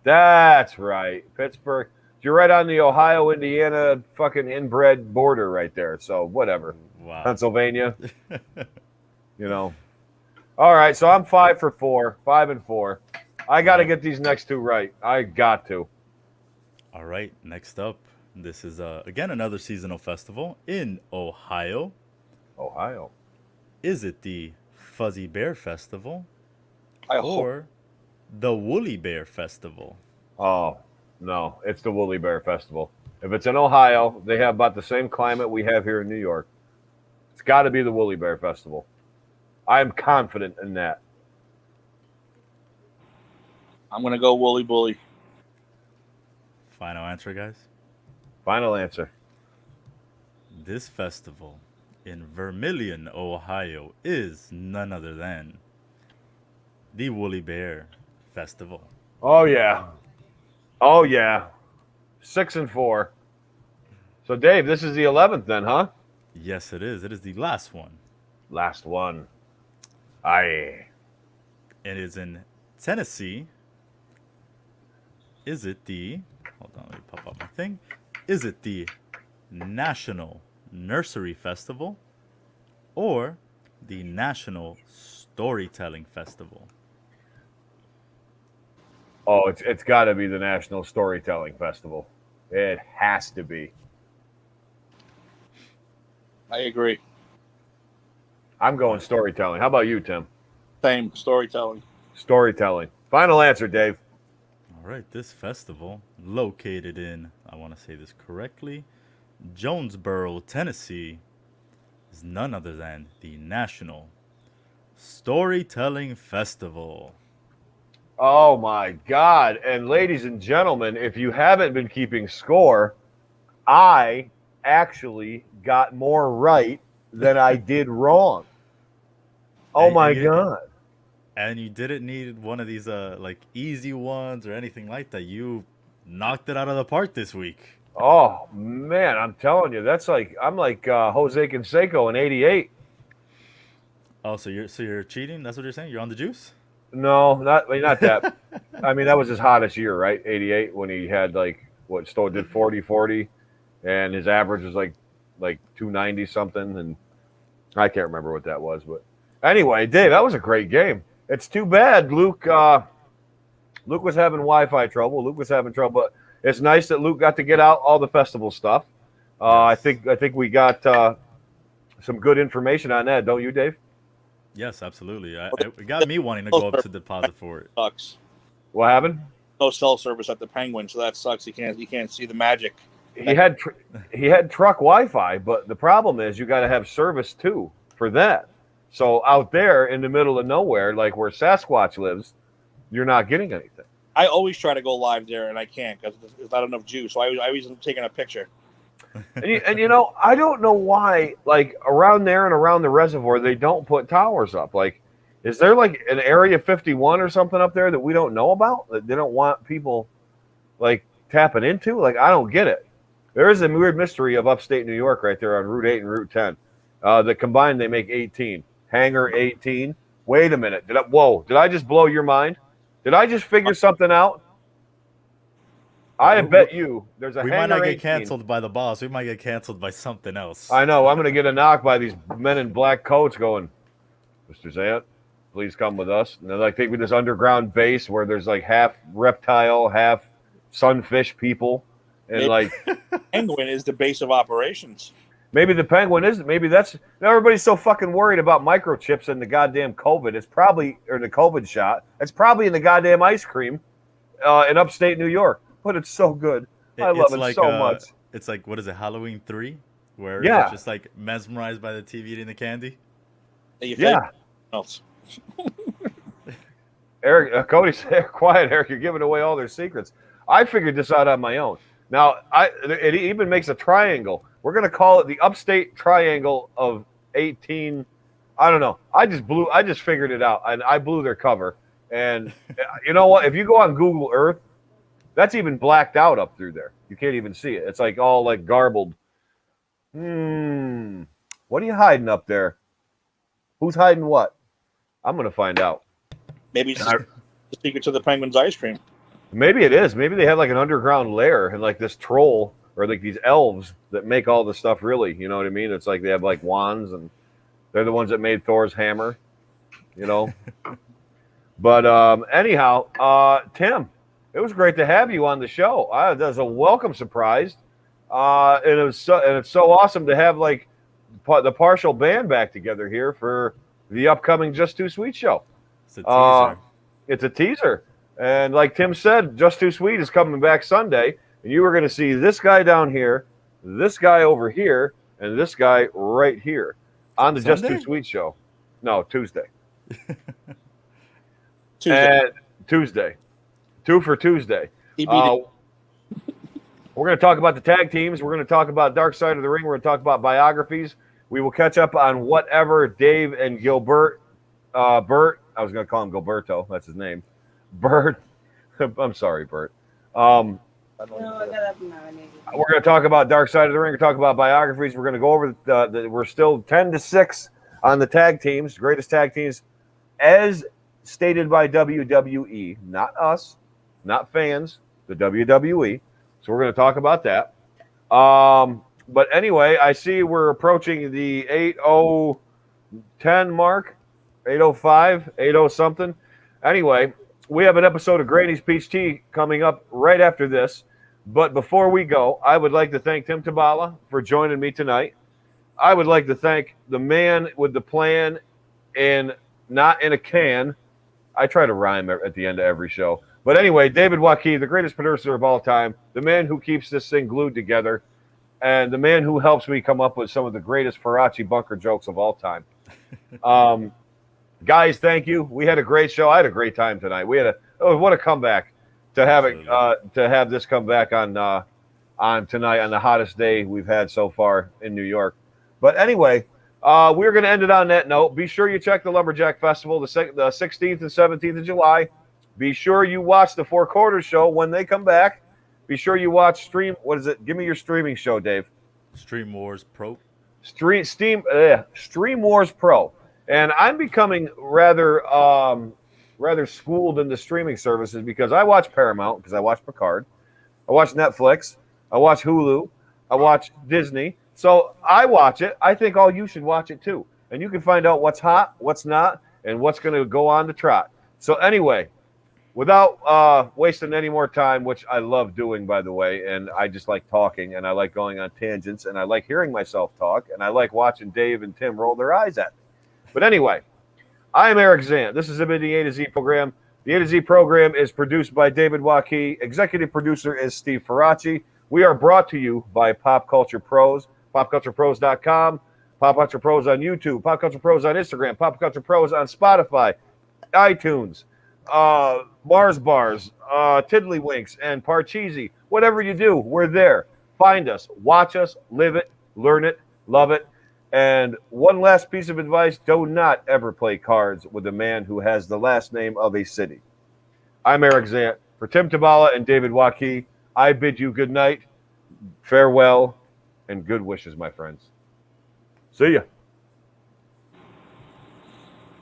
That's right, Pittsburgh. You're right on the Ohio-Indiana fucking inbred border right there. So whatever. Wow. Pennsylvania, you know. All right, so I'm 5 for 4, 5 and 4. I got to get these next two right. I got to. All right, next up, this is again another seasonal festival in Ohio. Ohio. Is it the Fuzzy Bear Festival I hope. or the Woolly Bear Festival? Oh, no, it's the Woolly Bear Festival. If it's in Ohio, they have about the same climate we have here in New York. It's got to be the Woolly Bear Festival. I'm confident in that. I'm gonna go Wooly Bully. Final answer, guys. Final answer. This festival in Vermilion, Ohio is none other than the Woolly Bear Festival. Oh, yeah. Oh, yeah. 6 and 4. So, Dave, this is the 11th then, huh? Yes, it is. It is the last one. Last one. Aye. It is in Tennessee. Is it the... Hold on, let me pop up my thing. Is it the National Nursery Festival or the National Storytelling Festival? Oh, it's got to be the National Storytelling Festival. It has to be. I agree. I'm going storytelling. How about you, Tim? Same storytelling. Storytelling. Final answer, Dave. All right, this festival, located in, I want to say this correctly, Jonesboro, Tennessee, is none other than the National Storytelling Festival. Oh, my God. And ladies and gentlemen, if you haven't been keeping score, I actually got more right than I did wrong. Oh, And my you- God. And you didn't need one of these like easy ones or anything like that. You knocked it out of the park this week. Oh, man, I'm telling you, I'm like Jose Canseco in 88. Oh, so you're cheating? That's what you're saying? You're on the juice? No, not that. I mean, that was his hottest year, right? 88, when he had Stowe did 40, and his average was like 290 something, and I can't remember what that was, but anyway, Dave, that was a great game. It's too bad Luke was having Wi-Fi trouble. Luke was having trouble, but it's nice that Luke got to get out all the festival stuff. I think we got some good information on that, don't you, Dave? Yes, absolutely. It got me wanting to go up to deposit for it. Sucks. What happened? No cell service at the Penguin, so that sucks. You can't see the magic. He had truck Wi-Fi, but the problem is you got to have service too for that. So out there in the middle of nowhere, like where Sasquatch lives, you're not getting anything. I always try to go live there, and I can't because there's not enough juice. So I always am taking a picture. And I don't know why, like around there and around the reservoir, they don't put towers up. Like, is there like an Area 51 or something up there that we don't know about that they don't want people like tapping into? Like, I don't get it. There is a weird mystery of upstate New York right there on Route 8 and Route 10. That combined, they make 18. Hangar 18. Wait a minute. Did I just blow your mind? Did I just figure something out? I bet you there's a We Hangar might not 18. get canceled by the boss. We might get canceled by something else. I know. I'm going to get a knock by these men in black coats going, Mr. Zant, please come with us. And they're like taking this underground base where there's like half reptile, half sunfish people. And Maybe Penguin is the base of operations. Maybe the Penguin isn't. Maybe that's everybody's so fucking worried about microchips and the goddamn COVID. It's probably, or the COVID shot. It's probably in the goddamn ice cream in upstate New York. But it's so good. I love it so much. It's like, what is it, Halloween 3? Where Yeah. it's just like mesmerized by the TV eating the candy? Yeah. Else. Eric, Cody said, quiet, Eric. You're giving away all their secrets. I figured this out on my own. Now, it even makes a triangle. We're going to call it the upstate triangle of 18. I don't know. I just figured it out. And I blew their cover. And you know what? If you go on Google Earth, that's even blacked out up through there. You can't even see it. It's like all like garbled. What are you hiding up there? Who's hiding what? I'm going to find out. Maybe it's the secret to the Penguin's ice cream. Maybe it is. Maybe they have like an underground lair and like this troll or like these elves that make all the stuff really. You know what I mean? It's like they have like wands and they're the ones that made Thor's hammer, you know? But anyhow, Tim, it was great to have you on the show. That was a welcome surprise. And it's so awesome to have like the partial band back together here for the upcoming Just Too Sweet show. It's a teaser. It's a teaser. And like Tim said, Just Too Sweet is coming back Sunday. And you were going to see this guy down here, this guy over here, and this guy right here on the Sunday? Just Too Sweet show. No, Tuesday. Tuesday. 2 for Tuesday. We're going to talk about the tag teams. We're going to talk about Dark Side of the Ring. We're going to talk about biographies. We will catch up on whatever Dave and Bert, I was going to call him Gilberto. That's his name. Bert. I'm sorry, Bert. We're going to talk about Dark Side of the Ring. We're going to talk about biographies. We're going to go over we're still 10-6 on the tag teams, greatest tag teams, as stated by WWE, not us, not fans, the WWE. So we're going to talk about that. But anyway, I see we're approaching the 8:10 mark, 8:05, 80 something. Anyway, we have an episode of Granny's Peach Tea coming up right after this. But before we go, I would like to thank Tim Tabala for joining me tonight. I would like to thank the man with the plan and not in a can. I try to rhyme at the end of every show. But anyway, David Joaqui, the greatest producer of all time, the man who keeps this thing glued together, and the man who helps me come up with some of the greatest Farachi bunker jokes of all time. Guys, thank you. We had a great show. I had a great time tonight. What a comeback to have this come back on tonight on the hottest day we've had so far in New York. But anyway, we're going to end it on that note. Be sure you check the Lumberjack Festival the 16th and 17th of July. Be sure you watch the Four Quarters show when they come back. Be sure you watch What is it? Give me your streaming show, Dave. Stream Wars Pro. Stream Wars Pro. And I'm becoming rather schooled in the streaming services because I watch Paramount, because I watch Picard. I watch Netflix. I watch Hulu. I watch Disney. So I watch it. I think all you should watch it too. And you can find out what's hot, what's not, and what's going to go on the trot. So anyway, without wasting any more time, which I love doing, by the way, and I just like talking, and I like going on tangents, and I like hearing myself talk, and I like watching Dave and Tim roll their eyes at me. But anyway, I am Eric Zant. This has been the A to Z program. The A to Z program is produced by David Joaqui. Executive producer is Steve Farachi. We are brought to you by Pop Culture Pros, PopCulturePros.com, Pop Culture Pros on YouTube, Pop Culture Pros on Instagram, Pop Culture Pros on Spotify, iTunes, Mars Bars, Tiddlywinks, and Parcheesi. Whatever you do, we're there. Find us, watch us, live it, learn it, love it. And one last piece of advice, do not ever play cards with a man who has the last name of a city. I'm Eric Zant. For Tim Tabala and David Joaqui, I bid you good night, farewell, and good wishes, my friends. See ya.